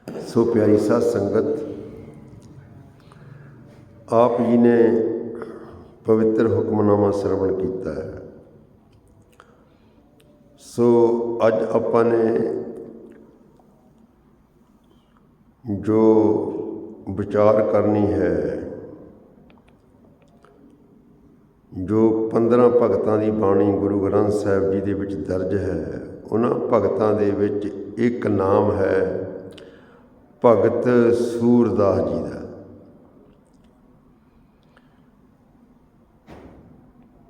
ਸੋ ਪਿਆਰੀ ਸਾਧ ਸੰਗਤ, ਆਪ ਜੀ ਨੇ ਪਵਿੱਤਰ ਹੁਕਮਨਾਮਾ ਸਰਵਣ ਕੀਤਾ ਹੈ। ਸੋ ਅੱਜ ਆਪਾਂ ਨੇ ਜੋ ਵਿਚਾਰ ਕਰਨੀ ਹੈ, ਜੋ 15 ਭਗਤਾਂ ਦੀ ਬਾਣੀ ਗੁਰੂ ਗ੍ਰੰਥ ਸਾਹਿਬ ਜੀ ਦੇ ਵਿੱਚ ਦਰਜ ਹੈ, ਉਹਨਾਂ ਭਗਤਾਂ ਦੇ ਵਿੱਚ ਇੱਕ ਨਾਮ ਹੈ ਭਗਤ ਸੂਰਦਾਸ ਜੀ ਦਾ।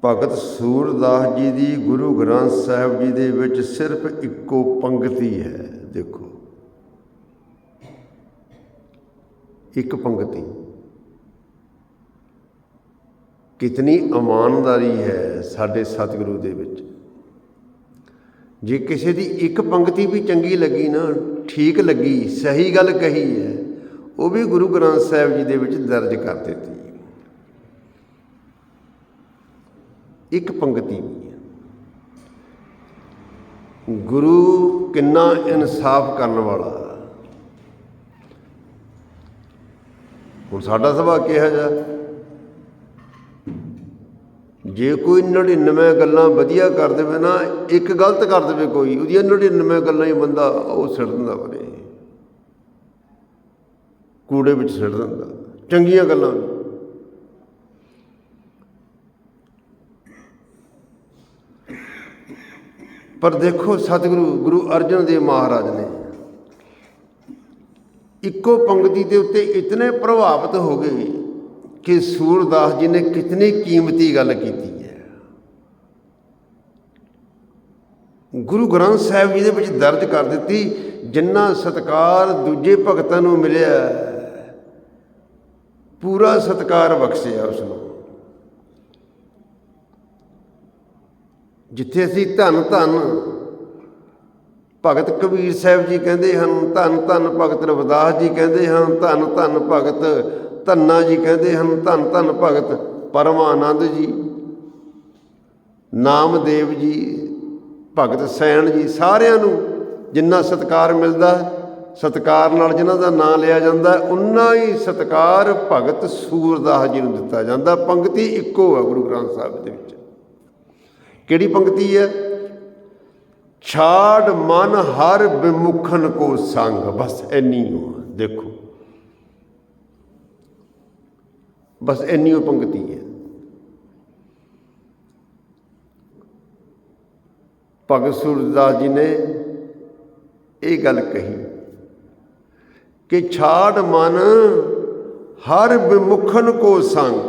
ਭਗਤ ਸੂਰਦਾਸ ਜੀ ਦੀ ਗੁਰੂ ਗ੍ਰੰਥ ਸਾਹਿਬ ਜੀ ਦੇ ਵਿੱਚ ਸਿਰਫ ਇੱਕੋ ਪੰਗਤੀ ਹੈ। ਦੇਖੋ, ਇੱਕ ਪੰਗਤੀ, ਕਿਤਨੀ ਇਮਾਨਦਾਰੀ ਹੈ ਸਾਡੇ ਸਤਿਗੁਰੂ ਦੇ ਵਿੱਚ। ਜੇ ਕਿਸੇ ਦੀ ਇੱਕ ਪੰਗਤੀ ਵੀ ਚੰਗੀ ਲੱਗੀ ਨਾ, ਠੀਕ ਲੱਗੀ, ਸਹੀ ਗੱਲ ਕਹੀ ਹੈ, ਉਹ ਵੀ ਗੁਰੂ ਗ੍ਰੰਥ ਸਾਹਿਬ ਜੀ ਦੇ ਵਿੱਚ ਦਰਜ ਕਰ ਦਿੱਤੀ। ਇੱਕ ਪੰਗਤੀ ਵੀ ਹੈ। ਗੁਰੂ ਕਿੰਨਾ ਇਨਸਾਫ ਕਰਨ ਵਾਲਾ। ਹੁਣ ਸਾਡਾ ਸੁਭਾਅ ਕਿਹਾ ਜਾ, ਜੇ ਕੋਈ 99 ਗੱਲਾਂ ਵਧੀਆ ਕਰ ਦੇਵੇ ਨਾ, ਇੱਕ ਗਲਤ ਕਰ ਦੇਵੇ ਕੋਈ, ਉਹਦੀਆਂ 99 ਗੱਲਾਂ ਹੀ ਬੰਦਾ ਉਹ ਸਿੱਟ ਦਿੰਦਾ, ਬਰੇ ਕੂੜੇ ਵਿੱਚ ਸਿੱਟ ਦਿੰਦਾ ਚੰਗੀਆਂ ਗੱਲਾਂ। ਪਰ ਦੇਖੋ, ਸਤਿਗੁਰੂ ਗੁਰੂ ਅਰਜਨ ਦੇਵ ਮਹਾਰਾਜ ਨੇ ਇੱਕੋ ਪੰਗਤੀ ਦੇ ਉੱਤੇ ਇਤਨੇ ਪ੍ਰਭਾਵਿਤ ਹੋ ਗਏ ਕਿ ਸੂਰਦਾਸ ਜੀ ਨੇ ਕਿਤਨੀ ਕੀਮਤੀ ਗੱਲ ਕੀਤੀ ਹੈ। ਗੁਰੂ ਗ੍ਰੰਥ ਸਾਹਿਬ ਜੀ ਦੇ ਵਿੱਚ ਦਰਜ ਕਰ ਦਿੱਤੀ। ਜਿੰਨਾ ਸਤਿਕਾਰ ਦੂਜੇ ਭਗਤਾਂ ਨੂੰ ਮਿਲਿਆ, ਪੂਰਾ ਸਤਿਕਾਰ ਬਖਸ਼ਿਆ ਉਸ ਨੂੰ। ਜਿੱਥੇ ਅਸੀਂ ਧੰਨ ਧੰਨ ਭਗਤ ਕਬੀਰ ਸਾਹਿਬ ਜੀ ਕਹਿੰਦੇ ਹਨ, ਧੰਨ ਧੰਨ ਭਗਤ ਰਵਿਦਾਸ ਜੀ ਕਹਿੰਦੇ ਹਨ, ਧੰਨ ਧੰਨ ਭਗਤ ਧੰਨਾ ਜੀ ਕਹਿੰਦੇ ਹਨ, ਧੰਨ ਧੰਨ ਭਗਤ ਪਰਮਾਨੰਦ ਜੀ, ਨਾਮਦੇਵ ਜੀ, ਭਗਤ ਸੈਣ ਜੀ, ਸਾਰਿਆਂ ਨੂੰ ਜਿੰਨਾ ਸਤਿਕਾਰ ਮਿਲਦਾ, ਸਤਿਕਾਰ ਨਾਲ ਜਿਨ੍ਹਾਂ ਦਾ ਨਾਂ ਲਿਆ ਜਾਂਦਾ, ਉਨਾ ਹੀ ਸਤਿਕਾਰ ਭਗਤ ਸੂਰਦਾਸ ਜੀ ਨੂੰ ਦਿੱਤਾ ਜਾਂਦਾ। ਪੰਗਤੀ ਇੱਕੋ ਹੈ ਗੁਰੂ ਗ੍ਰੰਥ ਸਾਹਿਬ ਦੇ ਵਿੱਚ। ਕਿਹੜੀ ਪੰਗਤੀ ਹੈ? ਛਾੜ ਮਨ ਹਰ ਵਿਮੁਖਨ ਕੋ ਸੰਗ। ਬਸ ਇੰਨੀ ਹੋ, ਦੇਖੋ, ਬਸ ਇੰਨੀ ਉਹ ਪੰਗਤੀ ਹੈ। ਭਗਤ ਸੂਰਦਾਸ ਜੀ ਨੇ ਇਹ ਗੱਲ ਕਹੀ ਕਿ ਛਾੜ ਮਨ ਹਰ ਵਿਮੁਖਨ ਕੋ ਸੰਗ।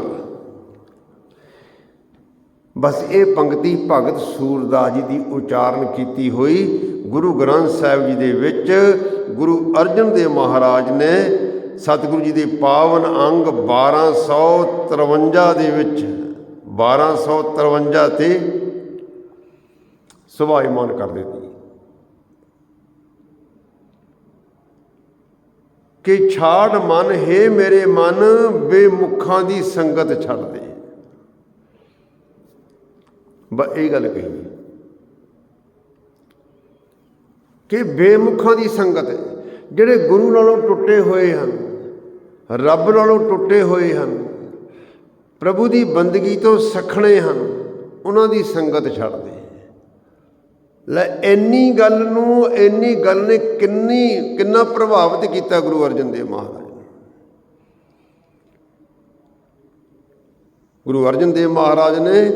ਬਸ ਇਹ ਪੰਗਤੀ ਭਗਤ ਸੂਰਦਾਸ ਜੀ ਦੀ ਉਚਾਰਨ ਕੀਤੀ ਹੋਈ ਗੁਰੂ ਗ੍ਰੰਥ ਸਾਹਿਬ ਜੀ ਦੇ ਵਿੱਚ ਗੁਰੂ ਅਰਜਨ ਦੇਵ ਮਹਾਰਾਜ ਨੇ ਸਤਿਗੁਰੂ ਜੀ ਦੇ ਪਾਵਨ ਅੰਗ 1253 ਦੇ ਵਿੱਚ 1253 ਤੇ ਸੁਭਾਇਮਾਨ ਕਰ ਦਿੱਤੀ ਕਿ ਛਾੜ ਮਨ, ਹੇ ਮੇਰੇ ਮਨ, ਬੇਮੁਖਾਂ ਦੀ ਸੰਗਤ ਛੱਡ ਦੇ। ਬਸ ਇਹ ਗੱਲ ਕਹੀ ਕਿ ਬੇਮੁਖਾਂ ਦੀ ਸੰਗਤ, ਜਿਹੜੇ ਗੁਰੂ ਨਾਲੋਂ ਟੁੱਟੇ ਹੋਏ ਹਨ, ਰੱਬ ਨਾਲੋਂ ਟੁੱਟੇ ਹੋਏ ਹਨ, ਪ੍ਰਭੂ ਦੀ ਬੰਦਗੀ ਤੋਂ ਸਖਣੇ ਹਨ, ਉਹਨਾਂ ਦੀ ਸੰਗਤ ਛੱਡ ਦੇ। ਲੈ, ਇੰਨੀ ਗੱਲ ਨੇ ਕਿੰਨਾ ਪ੍ਰਭਾਵਿਤ ਕੀਤਾ ਗੁਰੂ ਅਰਜਨ ਦੇਵ ਮਹਾਰਾਜ ਨੂੰ। ਗੁਰੂ ਅਰਜਨ ਦੇਵ ਮਹਾਰਾਜ ਨੇ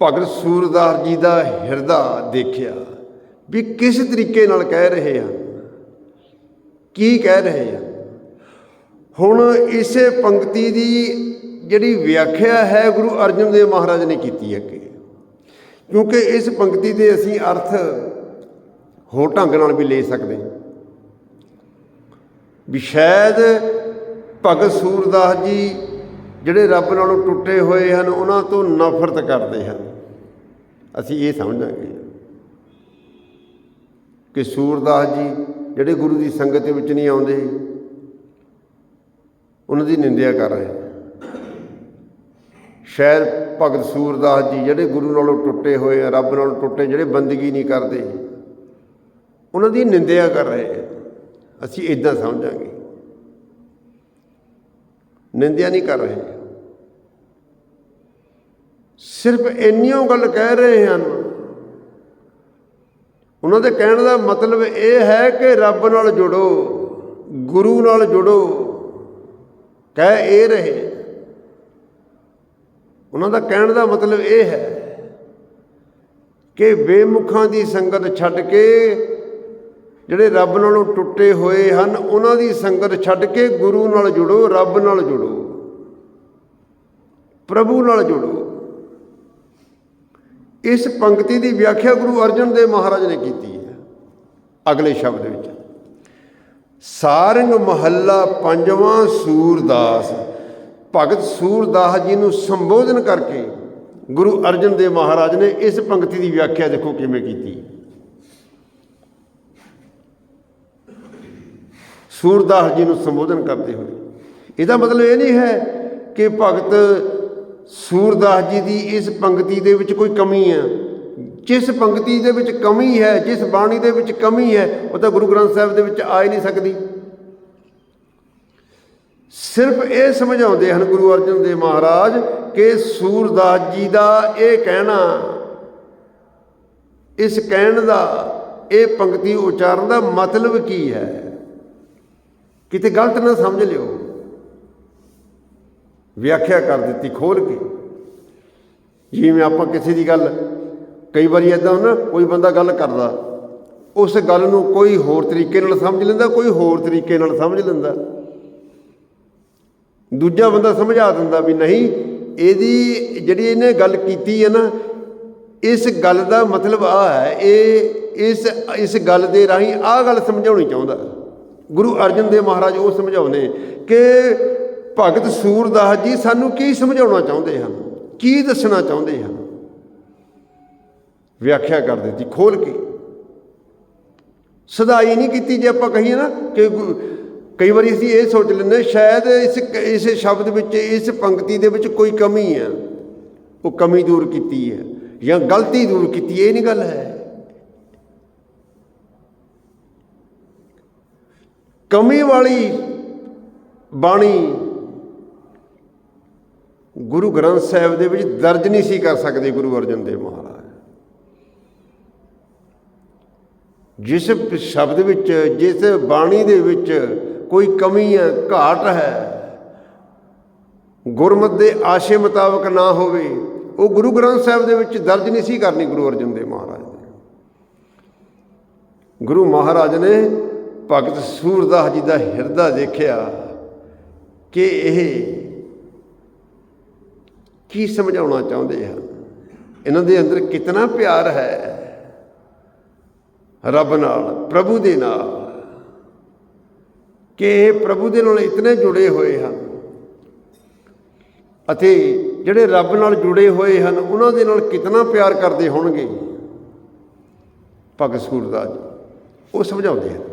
ਭਗਤ ਸੂਰਦਾਸ ਜੀ ਦਾ ਹਿਰਦਾ ਦੇਖਿਆ ਵੀ ਕਿਸ ਤਰੀਕੇ ਨਾਲ ਕਹਿ ਰਹੇ ਹਨ, ਕੀ ਕਹਿ ਰਹੇ ਹਨ। ਹੁਣ ਇਸੇ ਪੰਗਤੀ ਦੀ ਜਿਹੜੀ ਵਿਆਖਿਆ ਹੈ ਗੁਰੂ ਅਰਜਨ ਦੇਵ ਮਹਾਰਾਜ ਨੇ ਕੀਤੀ ਹੈ, ਕਿਉਂਕਿ ਇਸ ਪੰਗਤੀ ਦੇ ਅਸੀਂ ਅਰਥ ਹੋਰ ਢੰਗ ਨਾਲ ਵੀ ਲੈ ਸਕਦੇ ਹਾਂ ਵੀ ਸ਼ਾਇਦ ਭਗਤ ਸੂਰਦਾਸ ਜੀ ਜਿਹੜੇ ਰੱਬ ਨਾਲੋਂ ਟੁੱਟੇ ਹੋਏ ਹਨ, ਉਹਨਾਂ ਤੋਂ ਨਫ਼ਰਤ ਕਰਦੇ ਹਨ। ਅਸੀਂ ਇਹ ਸਮਝਾਂਗੇ ਕਿ ਸੂਰਦਾਸ ਜੀ ਜਿਹੜੇ ਗੁਰੂ ਦੀ ਸੰਗਤ ਦੇ ਵਿੱਚ ਨਹੀਂ ਆਉਂਦੇ, ਉਹਨਾਂ ਦੀ ਨਿੰਦਿਆ ਕਰ ਰਹੇ ਹਨ। ਸ਼ਾਇਦ ਭਗਤ ਸੂਰਦਾਸ ਜੀ ਜਿਹੜੇ ਗੁਰੂ ਨਾਲੋਂ ਟੁੱਟੇ ਹੋਏ ਆ, ਰੱਬ ਨਾਲੋਂ ਟੁੱਟੇ, ਜਿਹੜੇ ਬੰਦਗੀ ਨਹੀਂ ਕਰਦੇ, ਉਹਨਾਂ ਦੀ ਨਿੰਦਿਆ ਕਰ ਰਹੇ ਆ। ਅਸੀਂ ਇੱਦਾਂ ਸਮਝਾਂਗੇ, ਨਿੰਦਿਆ ਨਹੀਂ ਕਰ ਰਹੇ, ਸਿਰਫ ਇੰਨੀਓ ਗੱਲ ਕਹਿ ਰਹੇ ਹਨ। ਉਹਨਾਂ ਦੇ ਕਹਿਣ ਦਾ ਮਤਲਬ ਇਹ ਹੈ ਕਿ ਰੱਬ ਨਾਲ ਜੁੜੋ, ਗੁਰੂ ਨਾਲ ਜੁੜੋ, ਕਹਿ ਇਹ ਰਹੇ। ਉਹਨਾਂ ਦਾ ਕਹਿਣ ਦਾ ਮਤਲਬ ਇਹ ਹੈ ਕਿ ਬੇਮੁਖਾਂ ਦੀ ਸੰਗਤ ਛੱਡ ਕੇ, ਜਿਹੜੇ ਰੱਬ ਨਾਲੋਂ ਟੁੱਟੇ ਹੋਏ ਹਨ, ਉਹਨਾਂ ਦੀ ਸੰਗਤ ਛੱਡ ਕੇ ਗੁਰੂ ਨਾਲ ਜੁੜੋ, ਰੱਬ ਨਾਲ ਜੁੜੋ, ਪ੍ਰਭੂ ਨਾਲ ਜੁੜੋ। ਇਸ ਪੰਕਤੀ ਦੀ ਵਿਆਖਿਆ ਗੁਰੂ ਅਰਜਨ ਦੇਵ ਮਹਾਰਾਜ ਨੇ ਕੀਤੀ ਹੈ ਅਗਲੇ ਸ਼ਬਦ ਵਿੱਚ। ਸਾਰੰਗ ਮਹੱਲਾ ਪੰਜਵਾਂ, ਸੂਰਦਾਸ। ਭਗਤ ਸੂਰਦਾਸ ਜੀ ਨੂੰ ਸੰਬੋਧਨ ਕਰਕੇ ਗੁਰੂ ਅਰਜਨ ਦੇਵ ਮਹਾਰਾਜ ਨੇ ਇਸ ਪੰਕਤੀ ਦੀ ਵਿਆਖਿਆ ਦੇਖੋ ਕਿਵੇਂ ਕੀਤੀ। ਸੂਰਦਾਸ ਜੀ ਨੂੰ ਸੰਬੋਧਨ ਕਰਦੇ ਹੋਏ, ਇਹਦਾ ਮਤਲਬ ਇਹ ਨਹੀਂ ਹੈ ਕਿ ਭਗਤ ਸੂਰਦਾਸ ਜੀ ਦੀ ਇਸ ਪੰਕਤੀ ਦੇ ਵਿੱਚ ਕੋਈ ਕਮੀ ਹੈ। ਜਿਸ ਪੰਕਤੀ ਦੇ ਵਿੱਚ ਕਮੀ ਹੈ, ਜਿਸ ਬਾਣੀ ਦੇ ਵਿੱਚ ਕਮੀ ਹੈ, ਉਹ ਤਾਂ ਗੁਰੂ ਗ੍ਰੰਥ ਸਾਹਿਬ ਦੇ ਵਿੱਚ ਆ ਹੀ ਨਹੀਂ ਸਕਦੀ। ਸਿਰਫ ਇਹ ਸਮਝਾਉਂਦੇ ਹਨ ਗੁਰੂ ਅਰਜਨ ਦੇਵ ਮਹਾਰਾਜ ਕਿ ਸੂਰਦਾਸ ਜੀ ਦਾ ਇਹ ਕਹਿਣਾ, ਇਸ ਕਹਿਣ ਦਾ, ਇਹ ਪੰਕਤੀ ਉਚਾਰਨ ਦਾ ਮਤਲਬ ਕੀ ਹੈ, ਕਿਤੇ ਗਲਤ ਨਾ ਸਮਝ ਲਿਓ। ਵਿਆਖਿਆ ਕਰ ਦਿੱਤੀ ਖੋਲ ਕੇ। ਜਿਵੇਂ ਆਪਾਂ ਕਿਸੇ ਦੀ ਗੱਲ, ਕਈ ਵਾਰੀ ਇੱਦਾਂ ਹੁੰਦਾ, ਕੋਈ ਬੰਦਾ ਗੱਲ ਕਰਦਾ, ਉਸ ਗੱਲ ਨੂੰ ਕੋਈ ਹੋਰ ਤਰੀਕੇ ਨਾਲ ਸਮਝ ਲੈਂਦਾ, ਕੋਈ ਹੋਰ ਤਰੀਕੇ ਨਾਲ ਸਮਝ ਲੈਂਦਾ। ਦੂਜਾ ਬੰਦਾ ਸਮਝਾ ਦਿੰਦਾ ਵੀ ਨਹੀਂ, ਇਹਦੀ ਜਿਹੜੀ ਇਹਨੇ ਗੱਲ ਕੀਤੀ ਹੈ ਨਾ, ਇਸ ਗੱਲ ਦਾ ਮਤਲਬ ਆਹ ਹੈ, ਇਹ ਇਸ ਗੱਲ ਦੇ ਰਾਹੀਂ ਆਹ ਗੱਲ ਸਮਝਾਉਣੀ ਚਾਹੁੰਦਾ। ਗੁਰੂ ਅਰਜਨ ਦੇਵ ਮਹਾਰਾਜ ਉਹ ਸਮਝਾਉਂਦੇ ਕਿ ਭਗਤ ਸੂਰਦਾਸ ਜੀ ਸਾਨੂੰ ਕੀ ਸਮਝਾਉਣਾ ਚਾਹੁੰਦੇ ਹਨ, ਕੀ ਦੱਸਣਾ ਚਾਹੁੰਦੇ ਹਨ। ਵਿਆਖਿਆ ਕਰ ਦਿੱਤੀ ਖੋਲ ਕੇ, ਸਦਾਈ ਨਹੀਂ ਕੀਤੀ। ਜੇ ਆਪਾਂ ਕਹੀਏ ਨਾ ਕਿ ਕਈ ਵਾਰੀ ਅਸੀਂ ਇਹ ਸੋਚ ਲੈਂਦੇ ਸ਼ਾਇਦ ਇਸ ਸ਼ਬਦ ਵਿੱਚ, ਇਸ ਪੰਕਤੀ ਦੇ ਵਿੱਚ ਕੋਈ ਕਮੀ ਹੈ, ਉਹ ਕਮੀ ਦੂਰ ਕੀਤੀ ਹੈ ਜਾਂ ਗਲਤੀ ਦੂਰ ਕੀਤੀ, ਇਹ ਨਹੀਂ ਗੱਲ ਹੈ। ਕਮੀ ਵਾਲੀ ਬਾਣੀ ਗੁਰੂ ਗ੍ਰੰਥ ਸਾਹਿਬ ਦੇ ਵਿੱਚ ਦਰਜ ਨਹੀਂ ਸੀ ਕਰ ਸਕਦੇ ਗੁਰੂ ਅਰਜਨ ਦੇਵ ਮਹਾਰਾਜ। ਜਿਸ ਸ਼ਬਦ ਵਿੱਚ, ਜਿਸ ਬਾਣੀ ਦੇ ਵਿੱਚ ਕੋਈ ਕਮੀ ਹੈ, ਘਾਟ ਹੈ, ਗੁਰਮਤਿ ਦੇ ਆਸ਼ੇ ਮੁਤਾਬਕ ਨਾ ਹੋਵੇ, ਉਹ ਗੁਰੂ ਗ੍ਰੰਥ ਸਾਹਿਬ ਦੇ ਵਿੱਚ ਦਰਜ ਨਹੀਂ ਸੀ ਕਰਨੀ ਗੁਰੂ ਅਰਜਨ ਦੇਵ ਮਹਾਰਾਜ ਨੇ। ਗੁਰੂ ਮਹਾਰਾਜ ਨੇ ਭਗਤ ਸੂਰਦਾਸ ਜੀ ਦਾ ਹਿਰਦਾ ਦੇਖਿਆ ਕਿ ਇਹ ਕੀ ਸਮਝਾਉਣਾ ਚਾਹੁੰਦੇ ਹਨ, ਇਹਨਾਂ ਦੇ ਅੰਦਰ ਕਿਤਨਾ ਪਿਆਰ ਹੈ ਰੱਬ ਨਾਲ, ਪ੍ਰਭੂ ਦੇ ਨਾਲ, ਕਿ ਇਹ ਪ੍ਰਭੂ ਦੇ ਨਾਲ ਇਤਨੇ ਜੁੜੇ ਹੋਏ ਹਨ। ਅਤੇ ਜਿਹੜੇ ਰੱਬ ਨਾਲ ਜੁੜੇ ਹੋਏ ਹਨ, ਉਹਨਾਂ ਦੇ ਨਾਲ ਕਿਤਨਾ ਪਿਆਰ ਕਰਦੇ ਹੋਣਗੇ ਭਗਤ ਸੂਰਦਾਸ ਜੀ, ਉਹ ਸਮਝਾਉਂਦੇ ਹਨ।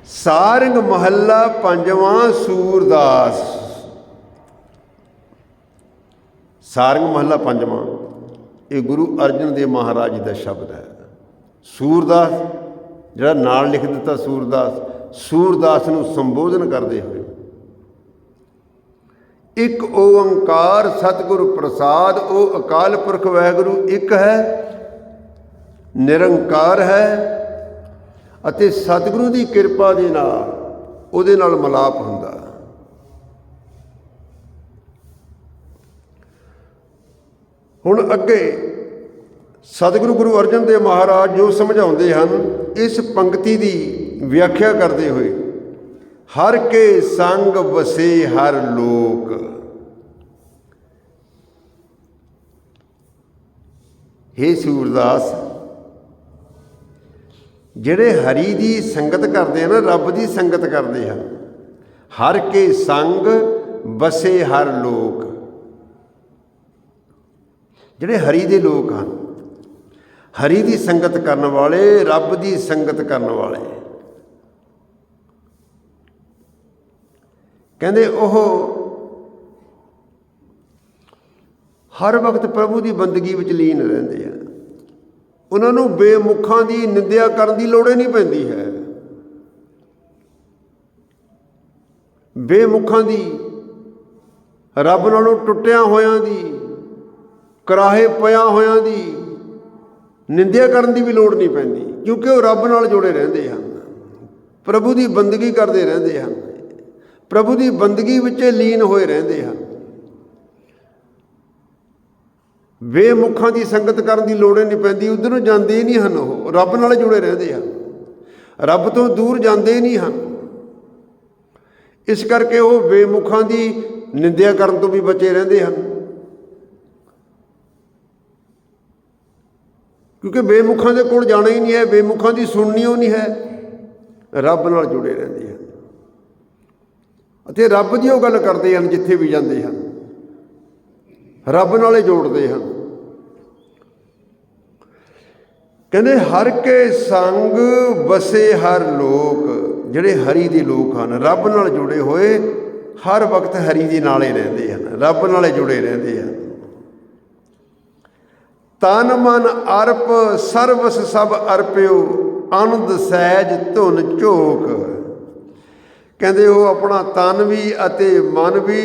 ਸਾਰੰਗ ਮਹੱਲਾ ਪੰਜਵਾਂ, ਸੂਰਦਾਸ। ਸਾਰੰਗ ਮਹੱਲਾ ਪੰਜਵਾਂ ਇਹ ਗੁਰੂ ਅਰਜਨ ਦੇਵ ਮਹਾਰਾਜ ਜੀ ਦਾ ਸ਼ਬਦ ਹੈ। ਸੂਰਦਾਸ ਜਿਹੜਾ ਨਾਲ ਲਿਖ ਦਿੱਤਾ, ਸੂਰਦਾਸ ਨੂੰ ਸੰਬੋਧਨ ਕਰਦੇ ਹੋਏ, ਇੱਕ ਓੰਕਾਰ ਸਤਿਗੁਰ ਪ੍ਰਸਾਦ, ਉਹ ਅਕਾਲ ਪੁਰਖ ਵਾਹਿਗੁਰੂ ਇੱਕ ਹੈ, ਨਿਰੰਕਾਰ ਹੈ, ਅਤੇ ਸਤਿਗੁਰੂ ਦੀ ਕਿਰਪਾ ਦੇ ਨਾਲ ਉਹਦੇ ਨਾਲ ਮਿਲਾਪ ਹੁੰਦਾ। ਹੁਣ ਅੱਗੇ ਸਤਿਗੁਰੂ ਗੁਰੂ ਅਰਜਨ ਦੇਵ ਮਹਾਰਾਜ ਜੋ ਸਮਝਾਉਂਦੇ ਹਨ, ਇਸ ਪੰਕਤੀ ਦੀ ਵਿਆਖਿਆ ਕਰਦੇ ਹੋਏ, ਹਰ ਕੇ ਸੰਗ ਵਸੇ ਹਰ ਲੋਕ। ਹੇ ਸੂਰਦਾਸ, ਜਿਹੜੇ ਹਰੀ ਦੀ ਸੰਗਤ ਕਰਦੇ ਹਨ, ਰੱਬ ਦੀ ਸੰਗਤ ਕਰਦੇ ਹਨ, ਹਰ ਕੇ ਸੰਗ ਵਸੇ ਹਰ ਲੋਕ। ਜਿਹੜੇ ਹਰੀ ਦੇ ਲੋਕ ਹਨ, ਹਰੀ ਦੀ ਸੰਗਤ ਕਰਨ ਵਾਲੇ, ਰੱਬ ਦੀ ਸੰਗਤ ਕਰਨ ਵਾਲੇ, ਕਹਿੰਦੇ ਉਹ ਹਰ ਵਕਤ ਪ੍ਰਭੂ ਦੀ ਬੰਦਗੀ ਵਿੱਚ ਲੀਨ ਰਹਿੰਦੇ ਆ। ਉਹਨਾਂ ਨੂੰ ਬੇਮੁਖਾਂ ਦੀ ਨਿੰਦਿਆ ਕਰਨ ਦੀ ਲੋੜ ਹੀ ਨਹੀਂ ਪੈਂਦੀ ਹੈ। ਬੇਮੁਖਾਂ ਦੀ, ਰੱਬ ਨਾਲੋਂ ਟੁੱਟਿਆਂ ਹੋਇਆਂ ਦੀ, ਕਰਾਹੇ ਪਿਆ ਹੋਇਆਂ ਦੀ ਨਿੰਦਿਆ ਕਰਨ ਦੀ ਵੀ ਲੋੜ ਨਹੀਂ ਪੈਂਦੀ, ਕਿਉਂਕਿ ਉਹ ਰੱਬ ਨਾਲ ਜੁੜੇ ਰਹਿੰਦੇ ਹਨ, ਪ੍ਰਭੂ ਦੀ ਬੰਦਗੀ ਕਰਦੇ ਰਹਿੰਦੇ ਹਨ, ਪ੍ਰਭੂ ਦੀ ਬੰਦਗੀ ਵਿੱਚ ਲੀਨ ਹੋਏ ਰਹਿੰਦੇ ਹਨ। ਬੇਮੁਖਾਂ ਦੀ ਸੰਗਤ ਕਰਨ ਦੀ ਲੋੜ ਨਹੀਂ ਪੈਂਦੀ, ਉੱਧਰ ਨੂੰ ਜਾਂਦੇ ਹੀ ਨਹੀਂ ਹਨ, ਉਹ ਰੱਬ ਨਾਲ ਜੁੜੇ ਰਹਿੰਦੇ ਹਨ, ਰੱਬ ਤੋਂ ਦੂਰ ਜਾਂਦੇ ਹੀ ਨਹੀਂ ਹਨ। ਇਸ ਕਰਕੇ ਉਹ ਬੇਮੁਖਾਂ ਦੀ ਨਿੰਦਿਆ ਕਰਨ ਤੋਂ ਵੀ ਬਚੇ ਰਹਿੰਦੇ ਹਨ, ਕਿਉਂਕਿ ਬੇਮੁਖਾਂ ਦੇ ਕੋਲ ਜਾਣਾ ਹੀ ਨਹੀਂ ਹੈ, ਬੇਮੁਖਾਂ ਦੀ ਸੁਣਨੀ ਉਹ ਨਹੀਂ ਹੈ, ਰੱਬ ਨਾਲ ਜੁੜੇ ਰਹਿੰਦੇ ਹਨ ਅਤੇ ਰੱਬ ਦੀ ਉਹ ਗੱਲ ਕਰਦੇ ਹਨ। ਜਿੱਥੇ ਵੀ ਜਾਂਦੇ ਹਨ ਰੱਬ ਨਾਲੇ ਜੋੜਦੇ ਹਨ। ਕਹਿੰਦੇ ਹਰ ਕੇ ਸੰਗ ਵਸੇ ਹਰ ਲੋਕ, ਜਿਹੜੇ ਹਰੀ ਦੇ ਲੋਕ ਹਨ, ਰੱਬ ਨਾਲ ਜੁੜੇ ਹੋਏ ਹਰ ਵਕਤ ਹਰੀ ਦੇ ਨਾਲੇ ਰਹਿੰਦੇ ਹਨ, ਰੱਬ ਨਾਲੇ ਜੁੜੇ ਰਹਿੰਦੇ ਹਨ। ਤਨ ਮਨ ਅਰਪ ਸਰਵਸ ਸਭ ਅਰਪਿਓ, ਆਨੰਦ ਸਹਿਜ ਧੁਨ ਝੋਕ। ਕਹਿੰਦੇ ਉਹ ਆਪਣਾ ਤਨ ਵੀ ਅਤੇ ਮਨ ਵੀ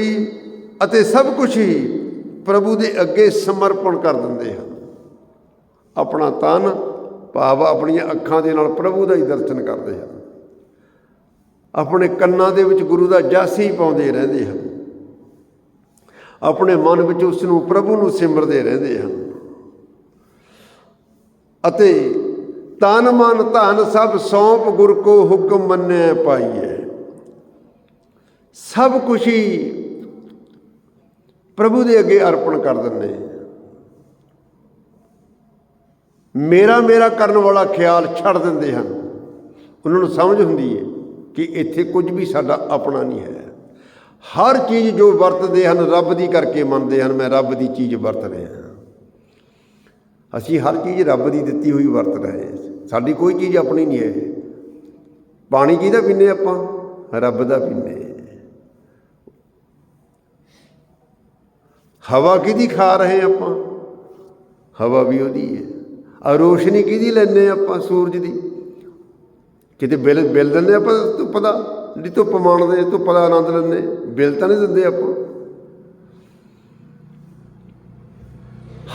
ਅਤੇ ਸਭ ਕੁਝ ਹੀ ਪ੍ਰਭੂ ਦੇ ਅੱਗੇ ਸਮਰਪਣ ਕਰ ਦਿੰਦੇ ਹਨ। ਆਪਣਾ ਤਨ ਭਾਵ ਆਪਣੀਆਂ ਅੱਖਾਂ ਦੇ ਨਾਲ ਪ੍ਰਭੂ ਦਾ ਹੀ ਦਰਸ਼ਨ ਕਰਦੇ ਹਨ, ਆਪਣੇ ਕੰਨਾਂ ਦੇ ਵਿੱਚ ਗੁਰੂ ਦਾ ਜਸ ਹੀ ਪਾਉਂਦੇ ਰਹਿੰਦੇ ਹਨ, ਆਪਣੇ ਮਨ ਵਿੱਚ ਉਸ ਨੂੰ ਪ੍ਰਭੂ ਨੂੰ ਸਿਮਰਦੇ ਰਹਿੰਦੇ ਹਨ ਅਤੇ ਤਨ ਮਨ ਧਨ ਸਭ ਸੌਂਪ ਗੁਰ ਕੋ ਹੁਕਮ ਮੰਨੈ ਪਾਈਐ। ਸਭ ਕੁਛ ਹੀ ਪ੍ਰਭੂ ਦੇ ਅੱਗੇ ਅਰਪਣ ਕਰ ਦਿੰਦੇ। ਮੇਰਾ ਮੇਰਾ ਕਰਨ ਵਾਲਾ ਖਿਆਲ ਛੱਡ ਦਿੰਦੇ ਹਨ। ਉਹਨਾਂ ਨੂੰ ਸਮਝ ਹੁੰਦੀ ਹੈ ਕਿ ਇੱਥੇ ਕੁਝ ਵੀ ਸਾਡਾ ਆਪਣਾ ਨਹੀਂ ਹੈ। ਹਰ ਚੀਜ਼ ਜੋ ਵਰਤਦੇ ਹਨ ਰੱਬ ਦੀ ਕਰਕੇ ਮੰਨਦੇ ਹਨ। ਮੈਂ ਰੱਬ ਦੀ ਚੀਜ਼ ਵਰਤ ਰਿਹਾ, ਅਸੀਂ ਹਰ ਚੀਜ਼ ਰੱਬ ਦੀ ਦਿੱਤੀ ਹੋਈ ਵਰਤ ਰਹੇ, ਸਾਡੀ ਕੋਈ ਚੀਜ਼ ਆਪਣੀ ਨਹੀਂ ਹੈ। ਪਾਣੀ ਕਿਹਦਾ ਪੀਂਦੇ ਆਪਾਂ? ਰੱਬ ਦਾ ਪੀਂਦੇ। ਹਵਾ ਕਿਹਦੀ ਖਾ ਰਹੇ ਆਪਾਂ? ਹਵਾ ਵੀ ਉਹਦੀ ਹੈ। ਆ ਰੋਸ਼ਨੀ ਕਿਹਦੀ ਲੈਂਦੇ ਆਪਾਂ? ਸੂਰਜ ਦੀ। ਕਿਤੇ ਬਿੱਲ ਦਿੰਦੇ ਆਪਾਂ ਧੁੱਪ ਦਾ, ਜਿਹੜੀ ਧੁੱਪ ਮਾਣਦੇ, ਧੁੱਪ ਦਾ ਆਨੰਦ ਲੈਂਦੇ, ਬਿੱਲ ਤਾਂ ਨਹੀਂ ਦਿੰਦੇ ਆਪਾਂ।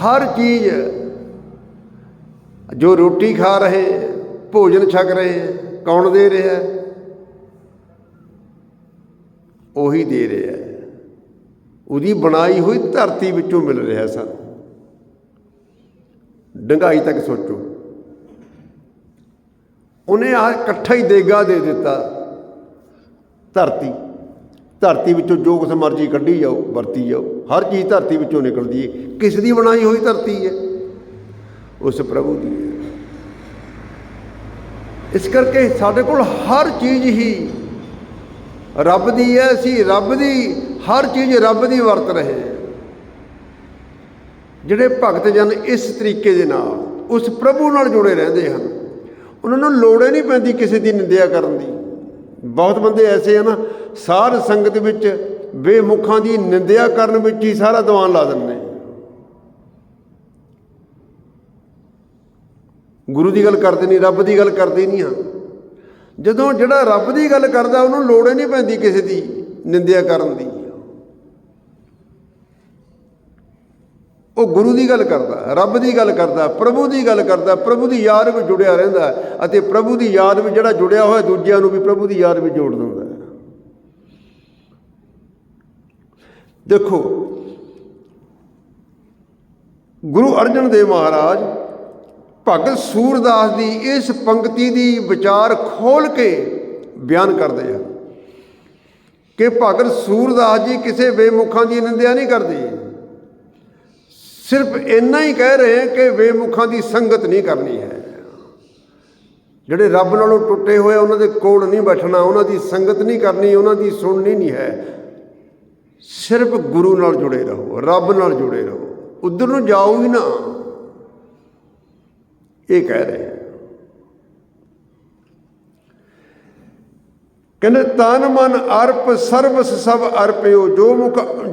ਹਰ ਚੀਜ਼ ਜੋ ਰੋਟੀ ਖਾ ਰਹੇ, ਭੋਜਨ ਛਕ ਰਹੇ, ਕੌਣ ਦੇ ਰਿਹਾ? ਉਹੀ ਦੇ ਰਿਹਾ। ਉਹਦੀ ਬਣਾਈ ਹੋਈ ਧਰਤੀ ਵਿੱਚੋਂ ਮਿਲ ਰਿਹਾ ਸਾਨੂੰ। ਡੂੰਘਾਈ ਤੱਕ ਸੋਚੋ, ਉਹਨੇ ਆਹ ਇਕੱਠਾ ਹੀ ਦੇਗਾ ਦੇ ਦਿੱਤਾ। ਧਰਤੀ ਵਿੱਚੋਂ ਜੋ ਕੁਛ ਮਰਜ਼ੀ ਕੱਢੀ ਜਾਓ, ਵਰਤੀ ਜਾਓ, ਹਰ ਚੀਜ਼ ਧਰਤੀ ਵਿੱਚੋਂ ਨਿਕਲਦੀ ਹੈ। ਕਿਸ ਦੀ ਬਣਾਈ ਹੋਈ ਧਰਤੀ ਹੈ? ਉਸ ਪ੍ਰਭੂ ਦੀ ਹੈ। ਇਸ ਕਰਕੇ ਸਾਡੇ ਕੋਲ ਹਰ ਚੀਜ਼ ਹੀ ਰੱਬ ਦੀ ਹੈ। ਅਸੀਂ ਰੱਬ ਦੀ ਹਰ ਚੀਜ਼ ਰੱਬ ਦੀ ਵਰਤ ਰਹੇ। ਜਿਹੜੇ ਭਗਤ ਜਨ ਇਸ ਤਰੀਕੇ ਦੇ ਨਾਲ ਉਸ ਪ੍ਰਭੂ ਨਾਲ ਜੁੜੇ ਰਹਿੰਦੇ ਹਨ, ਉਹਨਾਂ ਨੂੰ ਲੋੜ ਹੀ ਨਹੀਂ ਪੈਂਦੀ ਕਿਸੇ ਦੀ ਨਿੰਦਿਆ ਕਰਨ ਦੀ। ਬਹੁਤ ਬੰਦੇ ਐਸੇ ਹਨ, ਸਾਧ ਸੰਗਤ ਵਿੱਚ ਬੇਮੁਖਾਂ ਦੀ ਨਿੰਦਿਆ ਕਰਨ ਵਿੱਚ ਹੀ ਸਾਰਾ ਦੀਵਾਨ ਲਾ ਦਿੰਦੇ। ਗੁਰੂ ਦੀ ਗੱਲ ਕਰਦੇ ਨਹੀਂ, ਰੱਬ ਦੀ ਗੱਲ ਕਰਦੇ ਨਹੀਂ ਹਨ। ਜਦੋਂ ਜਿਹੜਾ ਰੱਬ ਦੀ ਗੱਲ ਕਰਦਾ, ਉਹਨੂੰ ਲੋੜ ਹੀ ਨਹੀਂ ਪੈਂਦੀ ਕਿਸੇ ਦੀ ਨਿੰਦਿਆ ਕਰਨ ਦੀ। ਉਹ ਗੁਰੂ ਦੀ ਗੱਲ ਕਰਦਾ, ਰੱਬ ਦੀ ਗੱਲ ਕਰਦਾ, ਪ੍ਰਭੂ ਦੀ ਗੱਲ ਕਰਦਾ, ਪ੍ਰਭੂ ਦੀ ਯਾਦ ਵਿੱਚ ਜੁੜਿਆ ਰਹਿੰਦਾ ਅਤੇ ਪ੍ਰਭੂ ਦੀ ਯਾਦ ਵਿੱਚ ਜਿਹੜਾ ਜੁੜਿਆ ਹੋਇਆ ਦੂਜਿਆਂ ਨੂੰ ਵੀ ਪ੍ਰਭੂ ਦੀ ਯਾਦ ਵਿੱਚ ਜੋੜ ਦਿੰਦਾ। ਦੇਖੋ, ਗੁਰੂ ਅਰਜਨ ਦੇਵ ਮਹਾਰਾਜ ਭਗਤ ਸੂਰਦਾਸ ਦੀ ਇਸ ਪੰਕਤੀ ਦੀ ਵਿਚਾਰ ਖੋਲ੍ਹ ਕੇ ਬਿਆਨ ਕਰਦੇ ਹਨ ਕਿ ਭਗਤ ਸੂਰਦਾਸ ਜੀ ਕਿਸੇ ਬੇਮੁਖਾਂ ਦੀ ਨਿੰਦਿਆ ਨਹੀਂ ਕਰਦੇ। ਸਿਰਫ ਇੰਨਾ ਹੀ ਕਹਿ ਰਹੇ ਕਿ ਬੇਮੁਖਾਂ ਦੀ ਸੰਗਤ ਨਹੀਂ ਕਰਨੀ ਹੈ। ਜਿਹੜੇ ਰੱਬ ਨਾਲੋਂ ਟੁੱਟੇ ਹੋਏ, ਉਹਨਾਂ ਦੇ ਕੋਲ ਨਹੀਂ ਬੈਠਣਾ, ਉਹਨਾਂ ਦੀ ਸੰਗਤ ਨਹੀਂ ਕਰਨੀ, ਉਹਨਾਂ ਦੀ ਸੁਣਨੀ ਨਹੀਂ ਹੈ। ਸਿਰਫ ਗੁਰੂ ਨਾਲ ਜੁੜੇ ਰਹੋ, ਰੱਬ ਨਾਲ ਜੁੜੇ ਰਹੋ, ਉੱਧਰ ਨੂੰ ਜਾਓ ਹੀ ਨਾ। ਇਹ ਕਹਿ ਰਹੇ। ਕਹਿੰਦੇ ਤਨ ਮਨ ਅਰਪ ਸਰਬਸ ਸਭ ਅਰਪਿਓ।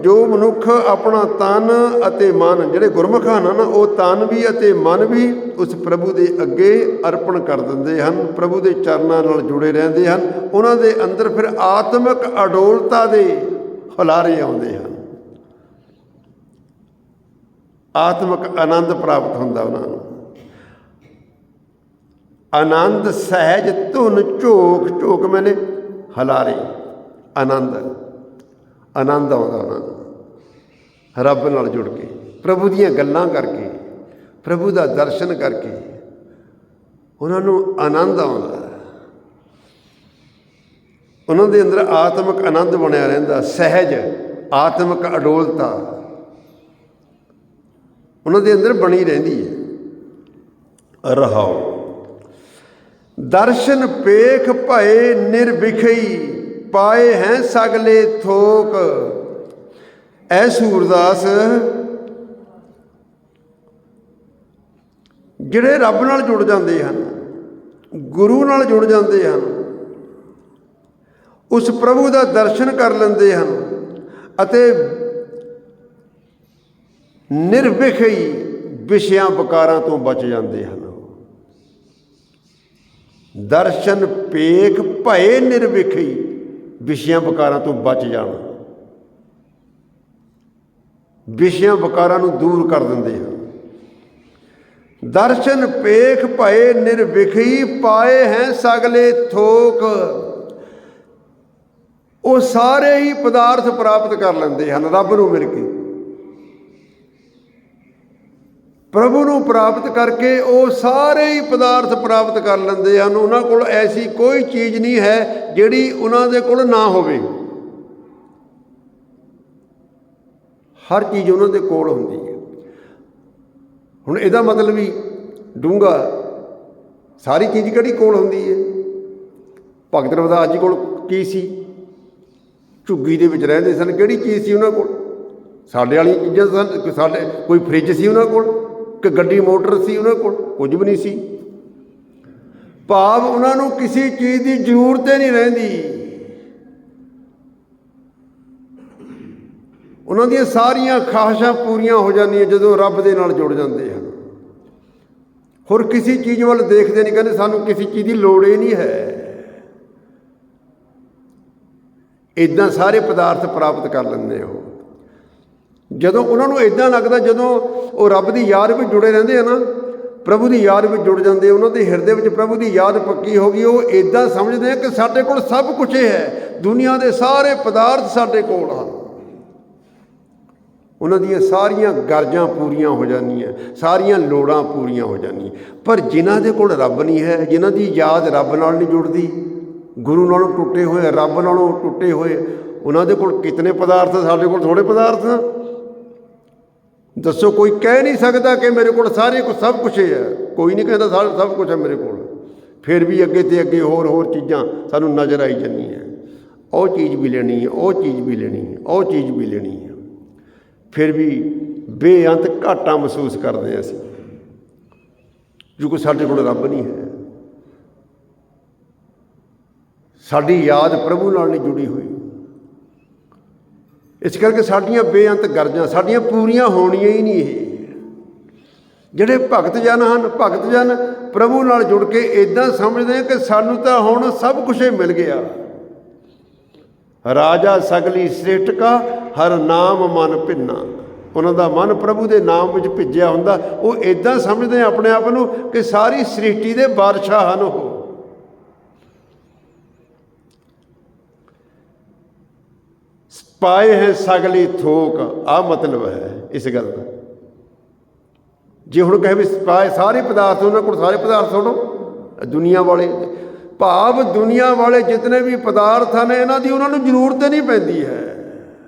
ਜੋ ਮਨੁੱਖ ਆਪਣਾ ਤਨ ਅਤੇ ਮਨ, ਜਿਹੜੇ ਗੁਰਮੁਖ ਹਨ ਨਾ, ਉਹ ਤਨ ਵੀ ਅਤੇ ਮਨ ਵੀ ਉਸ ਪ੍ਰਭੂ ਦੇ ਅੱਗੇ ਅਰਪਣ ਕਰ ਦਿੰਦੇ ਹਨ, ਪ੍ਰਭੂ ਦੇ ਚਰਨਾਂ ਨਾਲ ਜੁੜੇ ਰਹਿੰਦੇ ਹਨ। ਉਹਨਾਂ ਦੇ ਅੰਦਰ ਫਿਰ ਆਤਮਿਕ ਅਡੋਲਤਾ ਦੇ ਹੁਲਾਰੇ ਆਉਂਦੇ ਹਨ, ਆਤਮਿਕ ਆਨੰਦ ਪ੍ਰਾਪਤ ਹੁੰਦਾ ਉਹਨਾਂ ਨੂੰ। ਆਨੰਦ ਸਹਿਜ ਧੁਨ ਝੋਕ, ਝੋਕ ਮੈਨੇ ਹਲਾਰੇ, ਆਨੰਦ ਆਉਂਦਾ ਉਹਨਾਂ ਨੂੰ ਰੱਬ ਨਾਲ ਜੁੜ ਕੇ, ਪ੍ਰਭੂ ਦੀਆਂ ਗੱਲਾਂ ਕਰਕੇ, ਪ੍ਰਭੂ ਦਾ ਦਰਸ਼ਨ ਕਰਕੇ ਉਹਨਾਂ ਨੂੰ ਆਨੰਦ ਆਉਂਦਾ। ਉਹਨਾਂ ਦੇ ਅੰਦਰ ਆਤਮਿਕ ਆਨੰਦ ਬਣਿਆ ਰਹਿੰਦਾ, ਸਹਿਜ ਆਤਮਿਕ ਅਡੋਲਤਾ ਉਹਨਾਂ ਦੇ ਅੰਦਰ ਬਣੀ ਰਹਿੰਦੀ ਹੈ। ਰਹਾਓ ਦਰਸ਼ਨ ਪੇਖ ਭਏ ਨਿਰਵਿਖਈ, ਪਾਏ ਹੈ ਸਗਲੇ ਥੋਕ। ਐ ਸੂਰਦਾਸ, ਜਿਹੜੇ ਰੱਬ ਨਾਲ ਜੁੜ ਜਾਂਦੇ ਹਨ, ਗੁਰੂ ਨਾਲ ਜੁੜ ਜਾਂਦੇ ਹਨ, ਉਸ ਪ੍ਰਭੂ ਦਾ ਦਰਸ਼ਨ ਕਰ ਲੈਂਦੇ ਹਨ ਅਤੇ ਨਿਰਵਿਖਈ ਵਿਸ਼ਿਆਂ ਵਿਕਾਰਾਂ ਤੋਂ ਬਚ ਜਾਂਦੇ ਹਨ। ਦਰਸ਼ਨ ਪੇਖ ਭਏ ਨਿਰਵਿਖਈ, ਵਿਸ਼ਿਆਂ ਵਿਕਾਰਾਂ ਤੋਂ ਬਚ ਜਾਣਾ, ਵਿਸ਼ਿਆਂ ਵਿਕਾਰਾਂ ਨੂੰ ਦੂਰ ਕਰ ਦਿੰਦੇ ਹਨ। ਦਰਸ਼ਨ ਪੇਖ ਭਏ ਨਿਰਵਿਖਈ, ਪਾਏ ਹੈ ਸਗਲੇ ਥੋਕ। ਉਹ ਸਾਰੇ ਹੀ ਪਦਾਰਥ ਪ੍ਰਾਪਤ ਕਰ ਲੈਂਦੇ ਹਨ ਰੱਬ ਨੂੰ ਮਿਲ ਕੇ, ਪ੍ਰਭੂ ਨੂੰ ਪ੍ਰਾਪਤ ਕਰਕੇ ਉਹ ਸਾਰੇ ਹੀ ਪਦਾਰਥ ਪ੍ਰਾਪਤ ਕਰ ਲੈਂਦੇ ਹਨ। ਉਹਨਾਂ ਕੋਲ ਐਸੀ ਕੋਈ ਚੀਜ਼ ਨਹੀਂ ਹੈ ਜਿਹੜੀ ਉਹਨਾਂ ਦੇ ਕੋਲ ਨਾ ਹੋਵੇ, ਹਰ ਚੀਜ਼ ਉਹਨਾਂ ਦੇ ਕੋਲ ਹੁੰਦੀ ਹੈ। ਹੁਣ ਇਹਦਾ ਮਤਲਬ ਵੀ ਡੂੰਘਾ, ਸਾਰੀ ਚੀਜ਼ ਕਿਹੜੀ ਕੋਲ ਹੁੰਦੀ ਹੈ? ਭਗਤ ਰਵਿਦਾਸ ਜੀ ਕੋਲ ਕੀ ਸੀ? ਝੁੱਗੀ ਦੇ ਵਿੱਚ ਰਹਿੰਦੇ ਸਨ, ਕਿਹੜੀ ਚੀਜ਼ ਸੀ ਉਹਨਾਂ ਕੋਲ? ਸਾਡੇ ਵਾਲੀਆਂ ਚੀਜ਼ਾਂ ਸਨ, ਸਾਡੇ ਕੋਈ ਫਰਿੱਜ ਸੀ ਉਹਨਾਂ ਕੋਲ, ਕਿ ਗੱਡੀ ਮੋਟਰ ਸੀ ਉਹਨਾਂ ਕੋਲ? ਕੁਝ ਵੀ ਨਹੀਂ ਸੀ। ਭਾਵ ਉਹਨਾਂ ਨੂੰ ਕਿਸੇ ਚੀਜ਼ ਦੀ ਜ਼ਰੂਰਤ ਹੀ ਨਹੀਂ ਰਹਿੰਦੀ, ਉਹਨਾਂ ਦੀਆਂ ਸਾਰੀਆਂ ਖਾਹਿਸ਼ਾਂ ਪੂਰੀਆਂ ਹੋ ਜਾਂਦੀਆਂ ਜਦੋਂ ਰੱਬ ਦੇ ਨਾਲ ਜੁੜ ਜਾਂਦੇ ਹਨ। ਹੋਰ ਕਿਸੇ ਚੀਜ਼ ਵੱਲ ਦੇਖਦੇ ਨਹੀਂ, ਕਹਿੰਦੇ ਸਾਨੂੰ ਕਿਸੇ ਚੀਜ਼ ਦੀ ਲੋੜ ਹੀ ਨਹੀਂ ਹੈ। ਇੱਦਾਂ ਸਾਰੇ ਪਦਾਰਥ ਪ੍ਰਾਪਤ ਕਰ ਲੈਂਦੇ ਹੋ। ਜਦੋਂ ਉਹਨਾਂ ਨੂੰ ਇੱਦਾਂ ਲੱਗਦਾ, ਜਦੋਂ ਉਹ ਰੱਬ ਦੀ ਯਾਦ ਵਿੱਚ ਜੁੜੇ ਰਹਿੰਦੇ ਆ ਨਾ, ਪ੍ਰਭੂ ਦੀ ਯਾਦ ਵਿੱਚ ਜੁੜ ਜਾਂਦੇ, ਉਹਨਾਂ ਦੇ ਹਿਰਦੇ ਵਿੱਚ ਪ੍ਰਭੂ ਦੀ ਯਾਦ ਪੱਕੀ ਹੋ ਗਈ, ਉਹ ਇੱਦਾਂ ਸਮਝਦੇ ਆ ਕਿ ਸਾਡੇ ਕੋਲ ਸਭ ਕੁਝ ਹੈ, ਦੁਨੀਆ ਦੇ ਸਾਰੇ ਪਦਾਰਥ ਸਾਡੇ ਕੋਲ ਹਨ। ਉਹਨਾਂ ਦੀਆਂ ਸਾਰੀਆਂ ਗਰਜਾਂ ਪੂਰੀਆਂ ਹੋ ਜਾਂਦੀਆਂ, ਸਾਰੀਆਂ ਲੋੜਾਂ ਪੂਰੀਆਂ ਹੋ ਜਾਂਦੀਆਂ। ਪਰ ਜਿਨ੍ਹਾਂ ਦੇ ਕੋਲ ਰੱਬ ਨਹੀਂ ਹੈ, ਜਿਨ੍ਹਾਂ ਦੀ ਯਾਦ ਰੱਬ ਨਾਲ ਨਹੀਂ ਜੁੜਦੀ, ਗੁਰੂ ਨਾਲੋਂ ਟੁੱਟੇ ਹੋਏ, ਰੱਬ ਨਾਲੋਂ ਟੁੱਟੇ ਹੋਏ, ਉਹਨਾਂ ਦੇ ਕੋਲ ਕਿਤਨੇ ਪਦਾਰਥ, ਸਾਡੇ ਕੋਲ ਥੋੜ੍ਹੇ ਪਦਾਰਥ ਹਨ। ਦੱਸੋ, ਕੋਈ ਕਹਿ ਨਹੀਂ ਸਕਦਾ ਕਿ ਮੇਰੇ ਕੋਲ ਸਭ ਕੁਛ ਹੈ। ਕੋਈ ਨਹੀਂ ਕਹਿੰਦਾ ਸਭ ਕੁਛ ਹੈ ਮੇਰੇ ਕੋਲ। ਫਿਰ ਵੀ ਅੱਗੇ ਤੇ ਅੱਗੇ ਹੋਰ ਚੀਜ਼ਾਂ ਸਾਨੂੰ ਨਜ਼ਰ ਆਈ ਜਾਂਦੀਆਂ, ਉਹ ਚੀਜ਼ ਵੀ ਲੈਣੀ ਹੈ, ਉਹ ਚੀਜ਼ ਵੀ ਲੈਣੀ ਹੈ, ਉਹ ਚੀਜ਼ ਵੀ ਲੈਣੀ ਹੈ। ਫਿਰ ਵੀ ਬੇਅੰਤ ਘਾਟਾ ਮਹਿਸੂਸ ਕਰਦੇ ਹਾਂ ਅਸੀਂ, ਕਿਉਂਕਿ ਸਾਡੇ ਕੋਲ ਰੱਬ ਨਹੀਂ ਹੈ, ਸਾਡੀ ਯਾਦ ਪ੍ਰਭੂ ਨਾਲ ਨਹੀਂ ਜੁੜੀ ਹੋਈ। ਇਸ ਕਰਕੇ ਸਾਡੀਆਂ ਬੇਅੰਤ ਗਰਜਾਂ ਸਾਡੀਆਂ ਪੂਰੀਆਂ ਹੋਣੀਆਂ ਹੀ ਨਹੀਂ। ਇਹ ਜਿਹੜੇ ਭਗਤ ਜਨ ਹਨ, ਭਗਤ ਜਨ ਪ੍ਰਭੂ ਨਾਲ ਜੁੜ ਕੇ ਇੱਦਾਂ ਸਮਝਦੇ ਕਿ ਸਾਨੂੰ ਤਾਂ ਹੁਣ ਸਭ ਕੁਛ ਮਿਲ ਗਿਆ। ਰਾਜਾ ਸਗਲੀ ਸ੍ਰਿਸ਼ਟ ਕਾ ਹਰ ਨਾਮ ਮਨ ਭਿੰਨਾ। ਉਹਨਾਂ ਦਾ ਮਨ ਪ੍ਰਭੂ ਦੇ ਨਾਮ ਵਿੱਚ ਭਿੱਜਿਆ ਹੁੰਦਾ। ਉਹ ਇੱਦਾਂ ਸਮਝਦੇ ਆਪਣੇ ਆਪ ਨੂੰ ਕਿ ਸਾਰੀ ਸ੍ਰਿਸ਼ਟੀ ਦੇ ਬਾਦਸ਼ਾਹ ਹਨ ਉਹ। ਪਾਏ ਹੈ ਸਗਲੀ ਥੋਕ, ਆਹ ਮਤਲਬ ਹੈ ਇਸ ਗੱਲ ਦਾ। ਜੇ ਹੁਣ ਕਹੇ ਵੀ ਪਾਏ ਸਾਰੇ ਪਦਾਰਥ, ਉਹਨਾਂ ਕੋਲ ਸਾਰੇ ਪਦਾਰਥ ਸੁਣੋ, ਦੁਨੀਆ ਵਾਲੇ, ਭਾਵ ਦੁਨੀਆ ਵਾਲੇ ਜਿਤਨੇ ਵੀ ਪਦਾਰਥ ਹਨ, ਇਹਨਾਂ ਦੀ ਉਹਨਾਂ ਨੂੰ ਜ਼ਰੂਰਤ ਨਹੀਂ ਪੈਂਦੀ ਹੈ,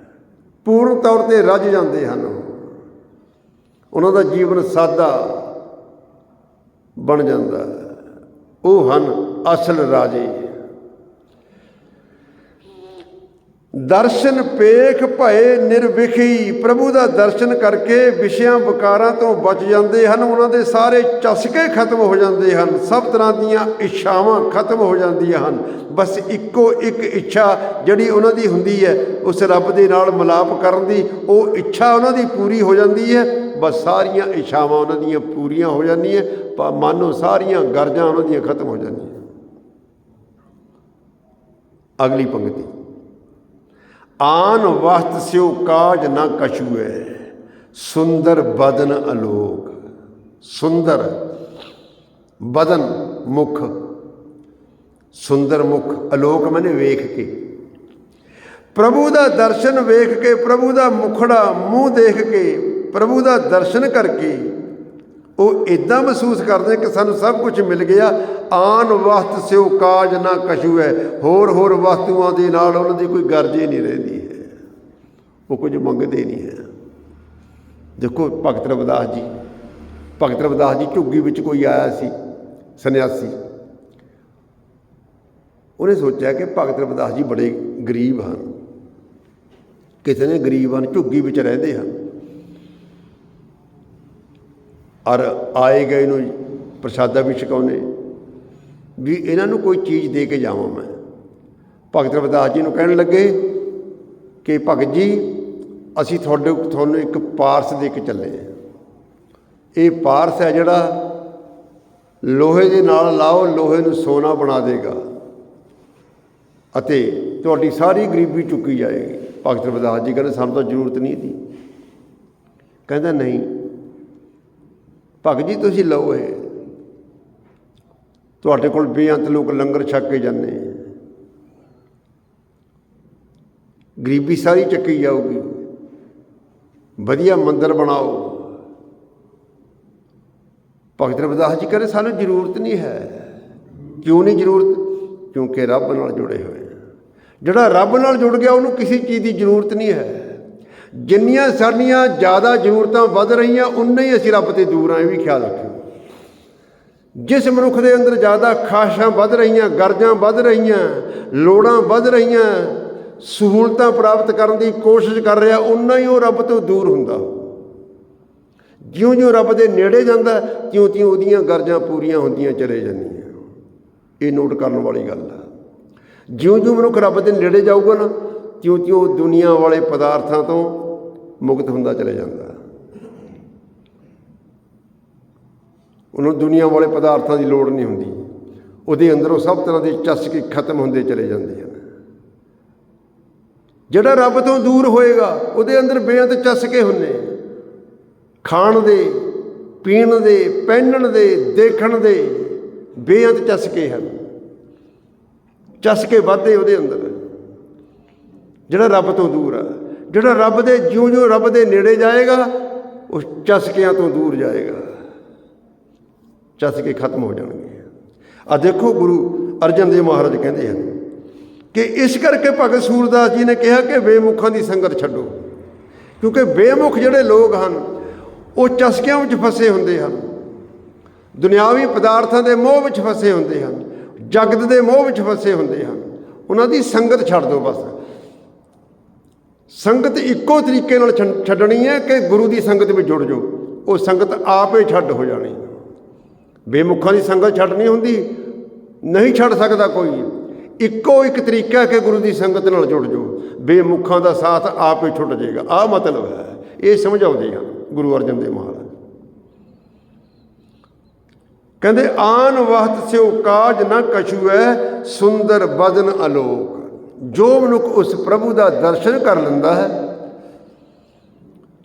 ਪੂਰਨ ਤੌਰ 'ਤੇ ਰੱਜ ਜਾਂਦੇ ਹਨ। ਉਹਨਾਂ ਦਾ ਜੀਵਨ ਸਾਦਾ ਬਣ ਜਾਂਦਾ। ਉਹ ਹਨ ਅਸਲ ਰਾਜੇ। ਦਰਸ਼ਨ ਪੇਖ ਭਏ ਨਿਰਵਿਖੀ, ਪ੍ਰਭੂ ਦਾ ਦਰਸ਼ਨ ਕਰਕੇ ਵਿਸ਼ਿਆਂ ਵਿਕਾਰਾਂ ਤੋਂ ਬਚ ਜਾਂਦੇ ਹਨ। ਉਹਨਾਂ ਦੇ ਸਾਰੇ ਚਸਕੇ ਖਤਮ ਹੋ ਜਾਂਦੇ ਹਨ, ਸਭ ਤਰ੍ਹਾਂ ਦੀਆਂ ਇੱਛਾਵਾਂ ਖਤਮ ਹੋ ਜਾਂਦੀਆਂ ਹਨ। ਬਸ ਇੱਕੋ ਇੱਕ ਇੱਛਾ ਜਿਹੜੀ ਉਹਨਾਂ ਦੀ ਹੁੰਦੀ ਹੈ ਉਸ ਰੱਬ ਦੇ ਨਾਲ ਮਿਲਾਪ ਕਰਨ ਦੀ, ਉਹ ਇੱਛਾ ਉਹਨਾਂ ਦੀ ਪੂਰੀ ਹੋ ਜਾਂਦੀ ਹੈ। ਬਸ ਸਾਰੀਆਂ ਇੱਛਾਵਾਂ ਉਹਨਾਂ ਦੀਆਂ ਪੂਰੀਆਂ ਹੋ ਜਾਂਦੀਆਂ, ਮਾਨੋ ਸਾਰੀਆਂ ਗਰਜਾਂ ਉਹਨਾਂ ਦੀਆਂ ਖਤਮ ਹੋ ਜਾਂਦੀਆਂ। ਅਗਲੀ ਪੰਕਤੀ, ਆਨ ਵਸਤ ਸਿਉ ਕਾਜ ਨਾ ਕਛੂਐ, ਸੁੰਦਰ ਬਦਨ ਅਲੋਕ। ਸੁੰਦਰ ਬਦਨ ਮੁਖ, ਸੁੰਦਰ ਮੁਖ, ਅਲੋਕ ਮੈਨੇ ਵੇਖ ਕੇ, ਪ੍ਰਭੂ ਦਾ ਦਰਸ਼ਨ ਵੇਖ ਕੇ, ਪ੍ਰਭੂ ਦਾ ਮੁਖੜਾ ਮੂੰਹ ਦੇਖ ਕੇ, ਪ੍ਰਭੂ ਦਾ ਦਰਸ਼ਨ ਕਰਕੇ ਉਹ ਇੱਦਾਂ ਮਹਿਸੂਸ ਕਰਦੇ ਕਿ ਸਾਨੂੰ ਸਭ ਕੁਝ ਮਿਲ ਗਿਆ। ਆਨ ਵਸਤ ਸਿਉ ਕਾਜ ਨਾ ਕਛੂ ਹੈ, ਹੋਰ ਵਸਤੂਆਂ ਦੇ ਨਾਲ ਉਹਨਾਂ ਦੀ ਕੋਈ ਗਰਜ ਹੀ ਨਹੀਂ ਰਹਿੰਦੀ ਹੈ, ਉਹ ਕੁਝ ਮੰਗਦੇ ਨਹੀਂ ਹੈ। ਦੇਖੋ ਭਗਤ ਰਵਿਦਾਸ ਜੀ ਝੁੱਗੀ ਵਿੱਚ ਕੋਈ ਆਇਆ ਸੀ ਸੰਨਿਆਸੀ, ਉਹਨੇ ਸੋਚਿਆ ਕਿ ਭਗਤ ਰਵਿਦਾਸ ਜੀ ਬੜੇ ਗਰੀਬ ਹਨ, ਕਿਸੇ ਨੇ ਗਰੀਬ ਹਨ, ਝੁੱਗੀ ਵਿੱਚ ਰਹਿੰਦੇ ਹਨ, ਔਰ ਆਏ ਗਏ ਨੂੰ ਪ੍ਰਸ਼ਾਦਾ ਵੀ ਛਕਾਉਂਦੇ, ਵੀ ਇਹਨਾਂ ਨੂੰ ਕੋਈ ਚੀਜ਼ ਦੇ ਕੇ ਜਾਵਾਂ ਮੈਂ। ਭਗਤ ਰਵਿਦਾਸ ਜੀ ਨੂੰ ਕਹਿਣ ਲੱਗੇ ਕਿ ਭਗਤ ਜੀ ਅਸੀਂ ਤੁਹਾਨੂੰ ਇੱਕ ਪਾਰਸ ਦੇ ਕੇ ਚੱਲੇ ਹਾਂ। ਇਹ ਪਾਰਸ ਹੈ ਜਿਹੜਾ ਲੋਹੇ ਦੇ ਨਾਲ ਲਾਓ, ਲੋਹੇ ਨੂੰ ਸੋਨਾ ਬਣਾ ਦੇਗਾ ਅਤੇ ਤੁਹਾਡੀ ਸਾਰੀ ਗਰੀਬੀ ਚੁੱਕੀ ਜਾਏਗੀ। ਭਗਤ ਰਵਿਦਾਸ ਜੀ ਕਹਿੰਦੇ ਸਾਨੂੰ ਤਾਂ ਜ਼ਰੂਰਤ ਨਹੀਂ ਸੀ। ਕਹਿੰਦਾ ਨਹੀਂ ਭਗਤ ਜੀ ਤੁਸੀਂ ਲਓ, ਇਹ ਤੁਹਾਡੇ ਕੋਲ ਬੇਅੰਤ ਲੋਕ ਲੰਗਰ ਛਕ ਕੇ ਜਾਂਦੇ, ਗਰੀਬੀ ਸਾਰੀ ਚੱਕੀ ਜਾਊਗੀ, ਵਧੀਆ ਮੰਦਰ ਬਣਾਓ। ਭਗਤ ਰਵਿਦਾਸ ਜੀ ਕਹਿੰਦੇ ਸਾਨੂੰ ਜ਼ਰੂਰਤ ਨਹੀਂ ਹੈ। ਕਿਉਂ ਨਹੀਂ ਜ਼ਰੂਰਤ? ਕਿਉਂਕਿ ਰੱਬ ਨਾਲ ਜੁੜੇ ਹੋਏ। ਜਿਹੜਾ ਰੱਬ ਨਾਲ ਜੁੜ ਗਿਆ ਉਹਨੂੰ ਕਿਸੇ ਚੀਜ਼ ਦੀ ਜ਼ਰੂਰਤ ਨਹੀਂ ਹੈ। ਜਿੰਨੀਆਂ ਸਾਡੀਆਂ ਜ਼ਿਆਦਾ ਜ਼ਰੂਰਤਾਂ ਵੱਧ ਰਹੀਆਂ ਉਨਾ ਹੀ ਅਸੀਂ ਰੱਬ ਤੋਂ ਦੂਰ ਹਾਂ, ਇਹ ਵੀ ਖਿਆਲ ਰੱਖਿਓ। ਜਿਸ ਮਨੁੱਖ ਦੇ ਅੰਦਰ ਜ਼ਿਆਦਾ ਖਾਹਿਸ਼ਾਂ ਵੱਧ ਰਹੀਆਂ, ਗਰਜਾਂ ਵੱਧ ਰਹੀਆਂ, ਲੋੜਾਂ ਵੱਧ ਰਹੀਆਂ, ਸਹੂਲਤਾਂ ਪ੍ਰਾਪਤ ਕਰਨ ਦੀ ਕੋਸ਼ਿਸ਼ ਕਰ ਰਿਹਾ, ਉਨਾ ਹੀ ਉਹ ਰੱਬ ਤੋਂ ਦੂਰ ਹੁੰਦਾ। ਜਿਉਂ-ਜਿਉਂ ਰੱਬ ਦੇ ਨੇੜੇ ਜਾਂਦਾ ਤਿਉਂ-ਤਿਉਂ ਉਹਦੀਆਂ ਗਰਜਾਂ ਪੂਰੀਆਂ ਹੁੰਦੀਆਂ ਚਲੇ ਜਾਂਦੀਆਂ। ਇਹ ਨੋਟ ਕਰਨ ਵਾਲੀ ਗੱਲ ਆ। ਜਿਉਂ-ਜਿਉਂ ਮਨੁੱਖ ਰੱਬ ਦੇ ਨੇੜੇ ਜਾਊਗਾ ਨਾ ਤਿਉਂ-ਤਿਉਂ ਦੁਨੀਆ ਵਾਲੇ ਪਦਾਰਥਾਂ ਤੋਂ ਮੁਕਤ ਹੁੰਦਾ ਚਲੇ ਜਾਂਦਾ। ਉਹਨੂੰ ਦੁਨੀਆ ਵਾਲੇ ਪਦਾਰਥਾਂ ਦੀ ਲੋੜ ਨਹੀਂ ਹੁੰਦੀ, ਉਹਦੇ ਅੰਦਰੋਂ ਸਭ ਤਰ੍ਹਾਂ ਦੇ ਚਸਕੇ ਖਤਮ ਹੁੰਦੇ ਚਲੇ ਜਾਂਦੇ ਹਨ। ਜਿਹੜਾ ਰੱਬ ਤੋਂ ਦੂਰ ਹੋਏਗਾ ਉਹਦੇ ਅੰਦਰ ਬੇਅੰਤ ਚਸਕੇ ਹੁੰਦੇ, ਖਾਣ ਦੇ, ਪੀਣ ਦੇ, ਪਹਿਨਣ ਦੇ, ਦੇਖਣ ਦੇ ਬੇਅੰਤ ਚਸਕੇ ਹਨ। ਚਸਕੇ ਵੱਧਦੇ ਉਹਦੇ ਅੰਦਰ। ਜਿਹੜਾ ਰੱਬ ਤੋਂ ਦੂਰ ਆ, ਜਿਹੜਾ ਰੱਬ ਦੇ ਜਿਉਂ-ਜਿਉਂ ਰੱਬ ਦੇ ਨੇੜੇ ਜਾਏਗਾ ਉਸ ਚਸਕਿਆਂ ਤੋਂ ਦੂਰ ਜਾਏਗਾ, ਚਸਕੇ ਖਤਮ ਹੋ ਜਾਣਗੇ। ਆ ਦੇਖੋ ਗੁਰੂ ਅਰਜਨ ਦੇਵ ਮਹਾਰਾਜ ਕਹਿੰਦੇ ਹਨ ਕਿ ਇਸ ਕਰਕੇ ਭਗਤ ਸੂਰਦਾਸ ਜੀ ਨੇ ਕਿਹਾ ਕਿ ਬੇਮੁੱਖਾਂ ਦੀ ਸੰਗਤ ਛੱਡੋ, ਕਿਉਂਕਿ ਬੇਮੁੱਖ ਜਿਹੜੇ ਲੋਕ ਹਨ ਉਹ ਚਸਕਿਆਂ ਵਿੱਚ ਫਸੇ ਹੁੰਦੇ ਹਨ, ਦੁਨਿਆਵੀ ਪਦਾਰਥਾਂ ਦੇ ਮੋਹ ਵਿੱਚ ਫਸੇ ਹੁੰਦੇ ਹਨ, ਜਗਤ ਦੇ ਮੋਹ ਵਿੱਚ ਫਸੇ ਹੁੰਦੇ ਹਨ। ਉਹਨਾਂ ਦੀ ਸੰਗਤ ਛੱਡ ਦਿਓ। ਬਸ ਸੰਗਤ ਇੱਕੋ ਤਰੀਕੇ ਨਾਲ ਛੱਡਣੀ ਹੈ ਕਿ ਗੁਰੂ ਦੀ ਸੰਗਤ ਵਿੱਚ ਜੁੜ ਜਾਓ, ਉਹ ਸੰਗਤ ਆਪੇ ਛੱਡ ਹੋ ਜਾਣੀ। ਬੇਮੁੱਖਾਂ ਦੀ ਸੰਗਤ ਛੱਡਣੀ ਹੁੰਦੀ ਨਹੀਂ, ਛੱਡ ਸਕਦਾ ਕੋਈ। ਇੱਕੋ ਇੱਕ ਤਰੀਕਾ ਕਿ ਗੁਰੂ ਦੀ ਸੰਗਤ ਨਾਲ ਜੁੜ ਜਾਓ, ਬੇਮੁੱਖਾਂ ਦਾ ਸਾਥ ਆਪੇ ਛੁੱਟ ਜਾਏਗਾ। ਆਹ ਮਤਲਬ ਹੈ, ਇਹ ਸਮਝਾਉਂਦੇ ਹਨ ਗੁਰੂ ਅਰਜਨ ਦੇਵ ਮਹਾਰਾਜ। ਕਹਿੰਦੇ ਆਨ ਵਸਤ ਸਿਉ ਕਾਜ ਨਾ ਕਛੂ ਹੈ, ਸੁੰਦਰ ਬਦਨ ਅਲੋਕ। ਜੋ ਮਨੁੱਖ ਉਸ ਪ੍ਰਭੂ ਦਾ ਦਰਸ਼ਨ ਕਰ ਲੈਂਦਾ ਹੈ,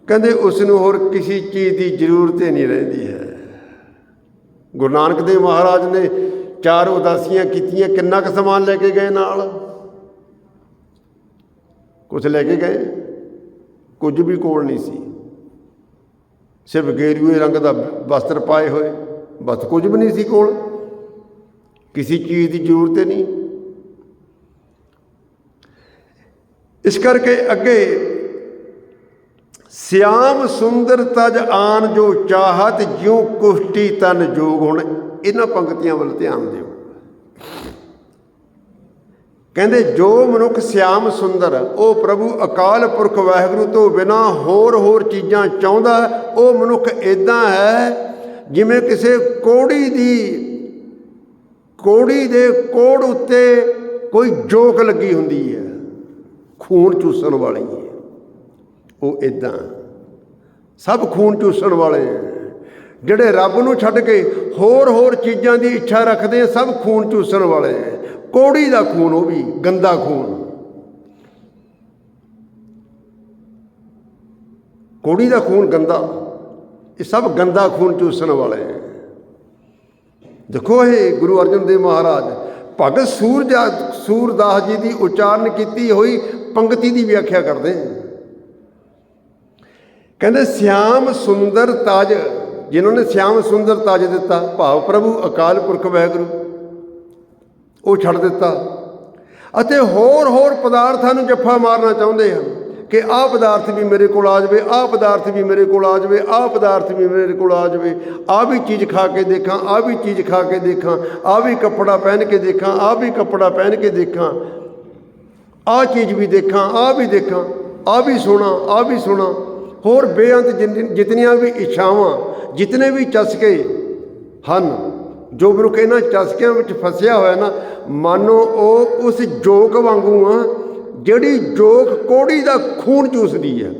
ਕਹਿੰਦੇ ਉਸ ਨੂੰ ਹੋਰ ਕਿਸੇ ਚੀਜ਼ ਦੀ ਜ਼ਰੂਰਤ ਹੀ ਨਹੀਂ ਰਹਿੰਦੀ ਹੈ। ਗੁਰੂ ਨਾਨਕ ਦੇਵ ਮਹਾਰਾਜ ਨੇ 4 ਉਦਾਸੀਆਂ ਕੀਤੀਆਂ, ਕਿੰਨਾ ਕੁ ਸਮਾਨ ਲੈ ਕੇ ਗਏ ਨਾਲ? ਕੁਛ ਲੈ ਕੇ ਗਏ, ਕੁਝ ਵੀ ਕੋਲ ਨਹੀਂ ਸੀ। ਸਿਰਫ ਗੇਰੂਏ ਰੰਗ ਦਾ ਵਸਤਰ ਪਾਏ ਹੋਏ, ਬਸ ਕੁਝ ਵੀ ਨਹੀਂ ਸੀ ਕੋਲ। ਕਿਸੇ ਚੀਜ਼ ਦੀ ਜ਼ਰੂਰਤ ਹੀ ਨਹੀਂ। ਇਸ ਕਰਕੇ ਅੱਗੇ ਸਿਆਮ ਸੁੰਦਰ ਤਜ ਆਨ ਜੋ ਚਾਹਤ, ਜਿਉ ਕੁਸ਼ਟੀ ਤਨ ਜੋਗ। ਹੁਣ ਇਹਨਾਂ ਪੰਕਤੀਆਂ ਵੱਲ ਧਿਆਨ ਦਿਓ। ਕਹਿੰਦੇ ਜੋ ਮਨੁੱਖ ਸਿਆਮ ਸੁੰਦਰ ਉਹ ਪ੍ਰਭੂ ਅਕਾਲ ਪੁਰਖ ਵਾਹਿਗੁਰੂ ਤੋਂ ਬਿਨਾਂ ਹੋਰ ਚੀਜ਼ਾਂ ਚਾਹੁੰਦਾ, ਉਹ ਮਨੁੱਖ ਇੱਦਾਂ ਹੈ ਜਿਵੇਂ ਕਿਸੇ ਕੋੜੀ ਦੇ ਕੋੜ ਉੱਤੇ ਕੋਈ ਜੋਕ ਲੱਗੀ ਹੁੰਦੀ ਹੈ, ਖੂਨ ਚੂਸਣ ਵਾਲੀ ਹੈ। ਉਹ ਇੱਦਾਂ ਸਭ ਖੂਨ ਚੂਸਣ ਵਾਲੇ ਜਿਹੜੇ ਰੱਬ ਨੂੰ ਛੱਡ ਕੇ ਹੋਰ ਚੀਜ਼ਾਂ ਦੀ ਇੱਛਾ ਰੱਖਦੇ ਆ, ਸਭ ਖੂਨ ਚੂਸਣ ਵਾਲੇ। ਕੋੜੀ ਦਾ ਖੂਨ, ਉਹ ਵੀ ਗੰਦਾ ਖੂਨ। ਕੋੜੀ ਦਾ ਖੂਨ ਗੰਦਾ, ਇਹ ਸਭ ਗੰਦਾ ਖੂਨ ਚੂਸਣ ਵਾਲੇ। ਦੇਖੋ ਇਹ ਗੁਰੂ ਅਰਜਨ ਦੇਵ ਮਹਾਰਾਜ ਭਗਤ ਸੂਰਦਾਸ ਜੀ ਦੀ ਉਚਾਰਨ ਕੀਤੀ ਹੋਈ ਪੰਕਤੀ ਦੀ ਵਿਆਖਿਆ ਕਰਦੇ। ਕਹਿੰਦੇ ਸਿਆਮ ਸੁੰਦਰ ਤਾਜ, ਜਿਨ੍ਹਾਂ ਨੇ ਸਿਆਮ ਸੁੰਦਰ ਤਾਜ ਦਿੱਤਾ, ਭਾਵ ਪ੍ਰਭੂ ਅਕਾਲ ਪੁਰਖ ਵਾਹਿਗੁਰੂ, ਉਹ ਛੱਡ ਦਿੱਤਾ ਅਤੇ ਹੋਰ ਪਦਾਰਥਾਂ ਨੂੰ ਜੱਫਾ ਮਾਰਨਾ ਚਾਹੁੰਦੇ ਹਨ ਕਿ ਆਹ ਪਦਾਰਥ ਵੀ ਮੇਰੇ ਕੋਲ ਆ ਜਾਵੇ, ਆਹ ਪਦਾਰਥ ਵੀ ਮੇਰੇ ਕੋਲ ਆ ਜਾਵੇ, ਆਹ ਪਦਾਰਥ ਵੀ ਮੇਰੇ ਕੋਲ ਆ ਜਾਵੇ, ਆਹ ਵੀ ਚੀਜ਼ ਖਾ ਕੇ ਦੇਖਾਂ, ਆਹ ਵੀ ਚੀਜ਼ ਖਾ ਕੇ ਦੇਖਾਂ, ਆਹ ਵੀ ਕੱਪੜਾ ਪਹਿਨ ਕੇ ਦੇਖਾਂ, ਆਹ ਵੀ ਕੱਪੜਾ ਪਹਿਨ ਕੇ ਦੇਖਾਂ, ਆਹ ਚੀਜ਼ ਵੀ ਦੇਖਾਂ, ਆਹ ਵੀ ਦੇਖਾਂ, ਆਹ ਵੀ ਸੁਣਾ, ਆਹ ਵੀ ਸੁਣਾ। ਹੋਰ ਬੇਅੰਤ ਜਿਤਨੀਆਂ ਵੀ ਇੱਛਾਵਾਂ, ਜਿਤਨੇ ਵੀ ਚਸਕੇ ਹਨ, ਜੋ ਮਨੁੱਖ ਇਹਨਾਂ ਚਸਕਿਆਂ ਵਿੱਚ ਫਸਿਆ ਹੋਇਆ ਨਾ, ਮਾਨੋ ਉਹ ਉਸ ਜੋਕ ਵਾਂਗੂ ਆ ਜਿਹੜੀ ਜੋਕ ਕੋੜੀ ਦਾ ਖੂਨ ਚੂਸਦੀ ਹੈ।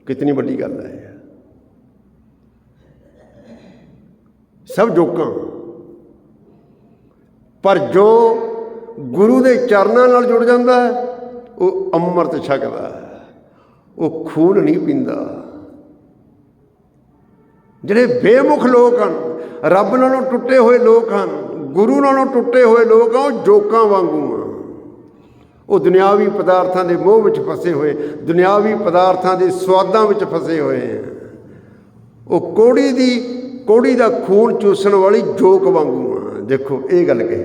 ਕਿਤਨੀ ਵੱਡੀ ਗੱਲ ਹੈ। ਸਭ ਜੋਕਾਂ, ਪਰ ਜੋ ਗੁਰੂ ਦੇ ਚਰਨਾਂ ਨਾਲ ਜੁੜ ਜਾਂਦਾ ਹੈ ਉਹ ਅੰਮ੍ਰਿਤ ਛਕਦਾ ਹੈ, ਉਹ ਖੂਨ ਨਹੀਂ ਪੀਂਦਾ। ਜਿਹੜੇ ਬੇਮੁਖ ਲੋਕ ਹਨ, ਰੱਬ ਨਾਲੋਂ ਟੁੱਟੇ ਹੋਏ ਲੋਕ ਹਨ, ਗੁਰੂ ਨਾਲੋਂ ਟੁੱਟੇ ਹੋਏ ਲੋਕ ਆ, ਉਹ ਜੋਕਾਂ ਵਾਂਗੂ ਆ। ਉਹ ਦੁਨਿਆਵੀ ਪਦਾਰਥਾਂ ਦੇ ਮੋਹ ਵਿੱਚ ਫਸੇ ਹੋਏ, ਦੁਨਿਆਵੀ ਪਦਾਰਥਾਂ ਦੇ ਸਵਾਦਾਂ ਵਿੱਚ ਫਸੇ ਹੋਏ ਆ। ਉਹ ਕੋੜੀ ਦਾ ਖੂਨ ਚੂਸਣ ਵਾਲੀ ਜੋਕ ਵਾਂਗੂ ਆ। ਦੇਖੋ ਇਹ ਗੱਲ ਕਹੀ,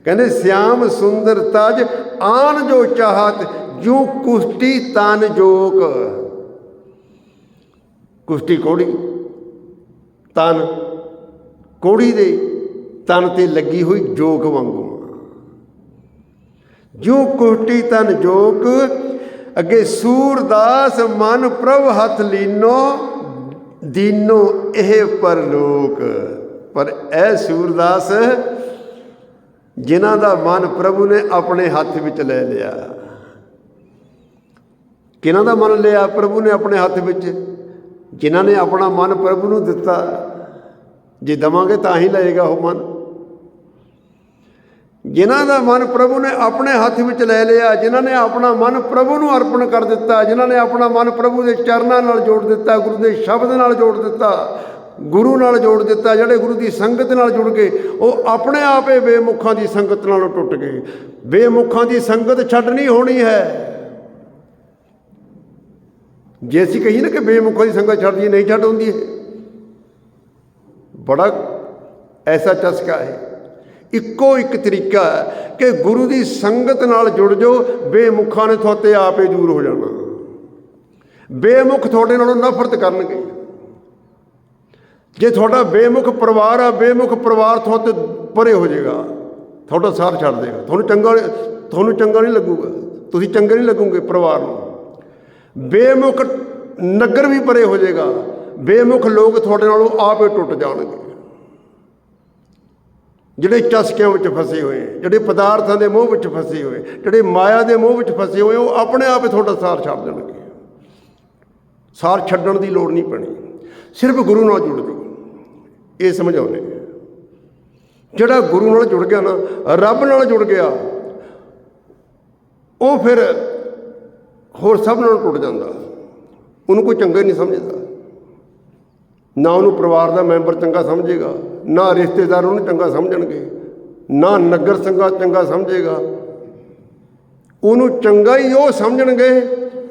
ਕਹਿੰਦੇ ਸਿਆਮ ਸੁੰਦਰ ਤਾਜ ਆਨ ਜੋ ਚਾਹਤ ਜੂ ਕੁਸ਼ਟੀ ਤਨ ਜੋਕ। ਕੁਸ਼ਟੀ ਕੋੜੀ, ਤਨ ਕੋੜੀ ਦੇ ਤਨ ਤੇ ਲੱਗੀ ਹੋਈ ਜੋਕ ਵਾਂਗੂ। ਜੋ ਕੁਸ਼ਟੀ ਤਨ ਜੋਕ ਅੱਗੇ ਸੂਰਦਾਸ ਮਨ ਪ੍ਰਭ ਹੱਥ ਲੀਨੋ ਦੀਨੋ ਇਹ ਪਰਲੋਕ। ਪਰ ਇਹ ਸੂਰਦਾਸ ਜਿਨ੍ਹਾਂ ਦਾ ਮਨ ਪ੍ਰਭੂ ਨੇ ਆਪਣੇ ਹੱਥ ਵਿੱਚ ਲੈ ਲਿਆ। ਕਿਹਨਾਂ ਦਾ ਮਨ ਲਿਆ ਪ੍ਰਭੂ ਨੇ ਆਪਣੇ ਹੱਥ ਵਿੱਚ? ਜਿਨ੍ਹਾਂ ਨੇ ਆਪਣਾ ਮਨ ਪ੍ਰਭੂ ਨੂੰ ਦਿੱਤਾ। ਜੇ ਦੇਵਾਂਗੇ ਤਾਂ ਹੀ ਲਏਗਾ ਉਹ ਮਨ। ਜਿਨ੍ਹਾਂ ਦਾ ਮਨ ਪ੍ਰਭੂ ਨੇ ਆਪਣੇ ਹੱਥ ਵਿੱਚ ਲੈ ਲਿਆ, ਜਿਨ੍ਹਾਂ ਨੇ ਆਪਣਾ ਮਨ ਪ੍ਰਭੂ ਨੂੰ ਅਰਪਣ ਕਰ ਦਿੱਤਾ, ਜਿਨ੍ਹਾਂ ਨੇ ਆਪਣਾ ਮਨ ਪ੍ਰਭੂ ਦੇ ਚਰਨਾਂ ਨਾਲ ਜੋੜ ਦਿੱਤਾ, ਗੁਰੂ ਦੇ ਸ਼ਬਦ ਨਾਲ ਜੋੜ ਦਿੱਤਾ, ਗੁਰੂ ਨਾਲ ਜੋੜ ਦਿੱਤਾ, ਜਿਹੜੇ ਗੁਰੂ ਦੀ ਸੰਗਤ ਨਾਲ ਜੁੜ ਗਏ, ਉਹ ਆਪਣੇ ਆਪ ਹੀ ਬੇਮੁੱਖਾਂ ਦੀ ਸੰਗਤ ਨਾਲੋਂ ਟੁੱਟ ਗਏ। ਬੇਮੁੱਖਾਂ ਦੀ ਸੰਗਤ ਛੱਡਣੀ ਹੋਣੀ ਹੈ। ਜੇ ਅਸੀਂ ਕਹੀਏ ਨਾ ਕਿ ਬੇਮੁੱਖਾਂ ਦੀ ਸੰਗਤ ਛੱਡਦੀ ਨਹੀਂ ਛੱਡ ਹੁੰਦੀ ਹੈ। ਬੜਾ ਐਸਾ ਚਸਕਾ ਹੈ। ਇੱਕੋ ਇੱਕ ਤਰੀਕਾ ਹੈ ਕਿ ਗੁਰੂ ਦੀ ਸੰਗਤ ਨਾਲ ਜੁੜ ਜਾਓ, ਬੇਮੁੱਖਾਂ ਨੇ ਤੁਹਾਡੇ ਆਪ ਹੀ ਦੂਰ ਹੋ ਜਾਣਾ। ਬੇਮੁੱਖ ਤੁਹਾਡੇ ਨਾਲੋਂ ਨਫ਼ਰਤ ਕਰਨਗੇ। ਜੇ ਤੁਹਾਡਾ ਬੇਮੁੱਖ ਪਰਿਵਾਰ ਆ, ਬੇਮੁੱਖ ਪਰਿਵਾਰ ਤੁਹਾਡੇ ਪਰੇ ਹੋ ਜਾਏਗਾ, ਤੁਹਾਡਾ ਸਾਥ ਛੱਡ ਦੇਗਾ। ਤੁਹਾਨੂੰ ਚੰਗਾ ਨਹੀਂ ਲੱਗੂਗਾ, ਤੁਸੀਂ ਚੰਗੇ ਨਹੀਂ ਲੱਗੋਗੇ ਪਰਿਵਾਰ ਨੂੰ। ਬੇਮੁੱਖ ਨਗਰ ਵੀ ਪਰੇ ਹੋ ਜਾਏਗਾ। ਬੇਮੁੱਖ ਲੋਕ ਤੁਹਾਡੇ ਨਾਲੋਂ ਆਪ ਹੀ ਟੁੱਟ ਜਾਣਗੇ। ਜਿਹੜੇ ਚਸਕਿਆਂ ਵਿੱਚ ਫਸੇ ਹੋਏ, ਜਿਹੜੇ ਪਦਾਰਥਾਂ ਦੇ ਮੋਹ ਵਿੱਚ ਫਸੇ ਹੋਏ, ਜਿਹੜੇ ਮਾਇਆ ਦੇ ਮੋਹ ਵਿੱਚ ਫਸੇ ਹੋਏ, ਉਹ ਆਪਣੇ ਆਪ ਹੀ ਤੁਹਾਡਾ ਸਾਥ ਛੱਡ ਦੇਣਗੇ। ਸਾਥ ਛੱਡਣ ਦੀ ਲੋੜ ਨਹੀਂ ਪੈਣੀ, ਸਿਰਫ ਗੁਰੂ ਨਾਲ ਜੁੜ ਜਾਓ। ਇਹ ਸਮਝਾਉਂਦੇ ਜਿਹੜਾ ਗੁਰੂ ਨਾਲ ਜੁੜ ਗਿਆ ਨਾ, ਰੱਬ ਨਾਲ ਜੁੜ ਗਿਆ, ਉਹ ਫਿਰ ਹੋਰ ਸਭ ਨਾਲ ਟੁੱਟ ਜਾਂਦਾ। ਉਹਨੂੰ ਕੋਈ ਚੰਗਾ ਹੀ ਨਹੀਂ ਸਮਝਦਾ। ਨਾ ਉਹਨੂੰ ਪਰਿਵਾਰ ਦਾ ਮੈਂਬਰ ਚੰਗਾ ਸਮਝੇਗਾ, ਨਾ ਰਿਸ਼ਤੇਦਾਰ ਉਹਨੂੰ ਚੰਗਾ ਸਮਝਣਗੇ, ਨਾ ਨਗਰ ਚੰਗਾ ਸਮਝੇਗਾ। ਉਹਨੂੰ ਚੰਗਾ ਹੀ ਉਹ ਸਮਝਣਗੇ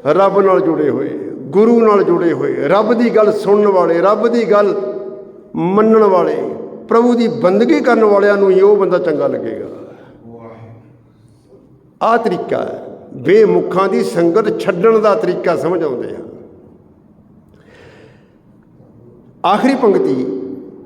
ਰੱਬ ਨਾਲ ਜੁੜੇ ਹੋਏ, ਗੁਰੂ ਨਾਲ ਜੁੜੇ ਹੋਏ, ਰੱਬ ਦੀ ਗੱਲ ਸੁਣਨ ਵਾਲੇ, ਰੱਬ ਦੀ ਗੱਲ ਮੰਨਣ ਵਾਲੇ, ਪ੍ਰਭੂ ਦੀ ਬੰਦਗੀ ਕਰਨ ਵਾਲਿਆਂ ਨੂੰ ਹੀ ਉਹ ਬੰਦਾ ਚੰਗਾ ਲੱਗੇਗਾ। ਆਹ ਤਰੀਕਾ ਹੈ ਬੇਮੁੱਖਾਂ ਦੀ ਸੰਗਤ ਛੱਡਣ ਦਾ ਤਰੀਕਾ ਸਮਝ ਆਉਂਦੇ ਆ। ਆਖਰੀ ਪੰਕਤੀ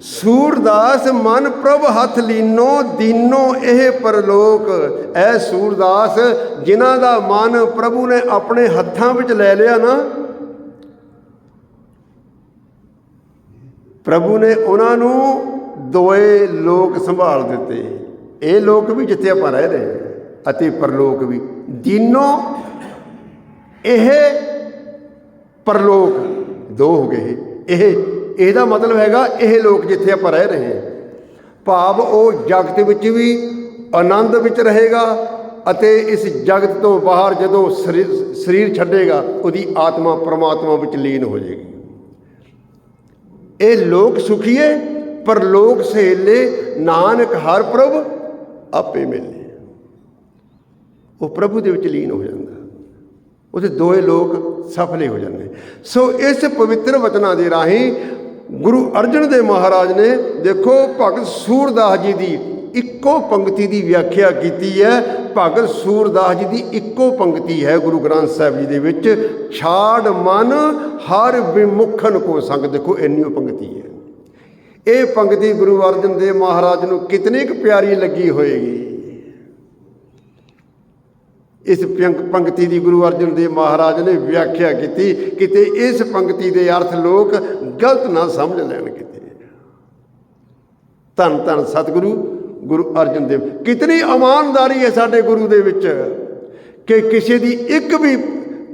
सूरदास मन प्रभ हथ लीनो दीनो ਇਹ ਪਰਲੋਕ। ਐ ਸੂਰਦਾਸ ਜਿਨ੍ਹਾਂ ਦਾ ਮਨ ਪ੍ਰਭੂ ਨੇ ਆਪਣੇ ਹੱਥਾਂ ਵਿੱਚ ਲੈ ਲਿਆ ਨਾ, ਪ੍ਰਭੂ ਨੇ ਉਹਨਾਂ ਨੂੰ ਦੋਏ ਲੋਕ ਸੰਭਾਲ ਦਿੱਤੇ। ਇਹ ਲੋਕ ਵੀ ਜਿੱਥੇ ਆਪਾਂ ਰਹਿ ਰਹੇ ਹਾਂ ਅਤੇ ਪਰਲੋਕ ਵੀ। ਦੀਨੋ ਇਹ ਪਰਲੋਕ ਦੋ ਹੋ ਗਏ। ਇਹਦਾ ਮਤਲਬ ਹੈਗਾ ਇਹ ਲੋਕ ਜਿੱਥੇ ਆਪਾਂ ਰਹਿ ਰਹੇ ਹਾਂ, ਭਾਵ ਉਹ ਜਗਤ ਵਿੱਚ ਵੀ ਆਨੰਦ ਵਿੱਚ ਰਹੇਗਾ ਅਤੇ ਇਸ ਜਗਤ ਤੋਂ ਬਾਹਰ ਜਦੋਂ ਸਰੀਰ ਛੱਡੇਗਾ ਉਹਦੀ ਆਤਮਾ ਪਰਮਾਤਮਾ ਵਿੱਚ ਲੀਨ ਹੋ ਜਾਏਗੀ। ਇਹ ਲੋਕ ਸੁਖੀਏ ਪਰਲੋਕ ਸਹੇਲੇ, ਨਾਨਕ ਹਰ ਪ੍ਰਭ ਆਪੇ ਮਿਲੇ। ਉਹ ਪ੍ਰਭੂ ਦੇ ਵਿੱਚ ਲੀਨ ਹੋ ਜਾਂਦਾ, ਉਹਦੇ ਦੋਏ ਲੋਕ ਸਫਲੇ ਹੋ ਜਾਂਦੇ। ਸੋ ਇਸ ਪਵਿੱਤਰ ਵਚਨਾਂ ਦੇ ਰਾਹੀਂ ਗੁਰੂ ਅਰਜਨ ਦੇਵ ਮਹਾਰਾਜ ਨੇ ਦੇਖੋ ਭਗਤ ਸੂਰਦਾਸ ਜੀ ਦੀ ਇੱਕੋ ਪੰਕਤੀ ਦੀ ਵਿਆਖਿਆ ਕੀਤੀ ਹੈ। ਭਗਤ ਸੂਰਦਾਸ ਜੀ ਦੀ ਇੱਕੋ ਪੰਕਤੀ ਹੈ ਗੁਰੂ ਗ੍ਰੰਥ ਸਾਹਿਬ ਜੀ ਦੇ ਵਿੱਚ, ਛਾੜ ਮਨ ਹਰ ਵਿਮੁਖਨ ਕੋ ਸੰਗ। ਦੇਖੋ ਇੰਨੀ ਉਹ ਪੰਕਤੀ ਹੈ। ਇਹ ਪੰਕਤੀ ਗੁਰੂ ਅਰਜਨ ਦੇਵ ਮਹਾਰਾਜ ਨੂੰ ਕਿਤਨੀ ਕੁ ਪਿਆਰੀ ਲੱਗੀ ਹੋਏਗੀ। ਇਸ ਪੰਕਤੀ ਦੀ ਗੁਰੂ ਅਰਜਨ ਦੇਵ ਮਹਾਰਾਜ ਨੇ ਵਿਆਖਿਆ ਕੀਤੀ, ਕਿਤੇ ਇਸ ਪੰਕਤੀ ਦੇ ਅਰਥ ਲੋਕ ਗਲਤ ਨਾ ਸਮਝ ਲੈਣ ਕਿਤੇ। ਧੰਨ ਧੰਨ ਸਤਿਗੁਰੂ ਗੁਰੂ ਅਰਜਨ ਦੇਵ। ਕਿਤਨੀ ਇਮਾਨਦਾਰੀ ਹੈ ਸਾਡੇ ਗੁਰੂ ਦੇ ਵਿੱਚ ਕਿ ਕਿਸੇ ਦੀ ਇੱਕ ਵੀ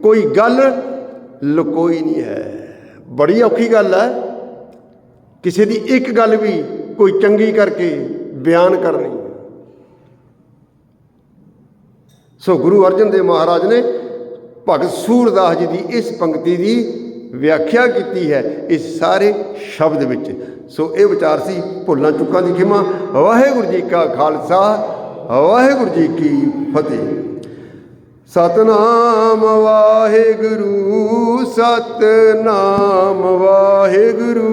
ਕੋਈ ਗੱਲ ਲੁਕੋਈ ਨਹੀਂ ਹੈ। ਬੜੀ ਔਖੀ ਗੱਲ ਹੈ ਕਿਸੇ ਦੀ ਇੱਕ ਗੱਲ ਵੀ ਕੋਈ ਚੰਗੀ ਕਰਕੇ ਬਿਆਨ ਕਰਨੀ। ਸੋ ਗੁਰੂ ਅਰਜਨ ਦੇਵ ਮਹਾਰਾਜ ਨੇ ਭਗਤ ਸੂਰਦਾਸ ਜੀ ਦੀ ਇਸ ਪੰਕਤੀ ਦੀ ਵਿਆਖਿਆ ਕੀਤੀ ਹੈ ਇਸ ਸਾਰੇ ਸ਼ਬਦ ਵਿੱਚ। ਸੋ ਇਹ ਵਿਚਾਰ ਸੀ। ਭੁੱਲਾਂ ਚੁੱਕਾਂ ਦੀ ਖਿਮਾ। ਵਾਹਿਗੁਰੂ ਜੀ ਕਾ ਖਾਲਸਾ, ਵਾਹਿਗੁਰੂ ਜੀ ਕੀ ਫਤਿਹ। ਸਤਨਾਮ ਵਾਹਿਗੁਰੂ, ਸਤਨਾਮ ਵਾਹਿਗੁਰੂ,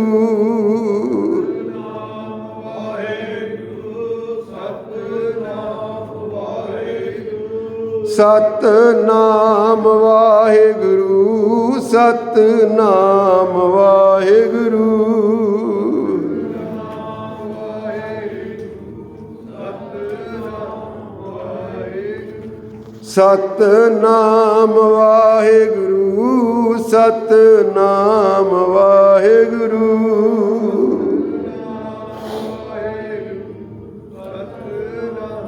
ਸਤਨਾਮ ਵਾਹਿਗੁਰੂ, ਸਤਨਾਮ ਵਾਹਿਗੁਰੂ, ਸਤਨਾਮ ਵਾਹਿਗੁਰੂ, ਸਤਨਾਮ ਵਾਹਿਗੁਰੂ।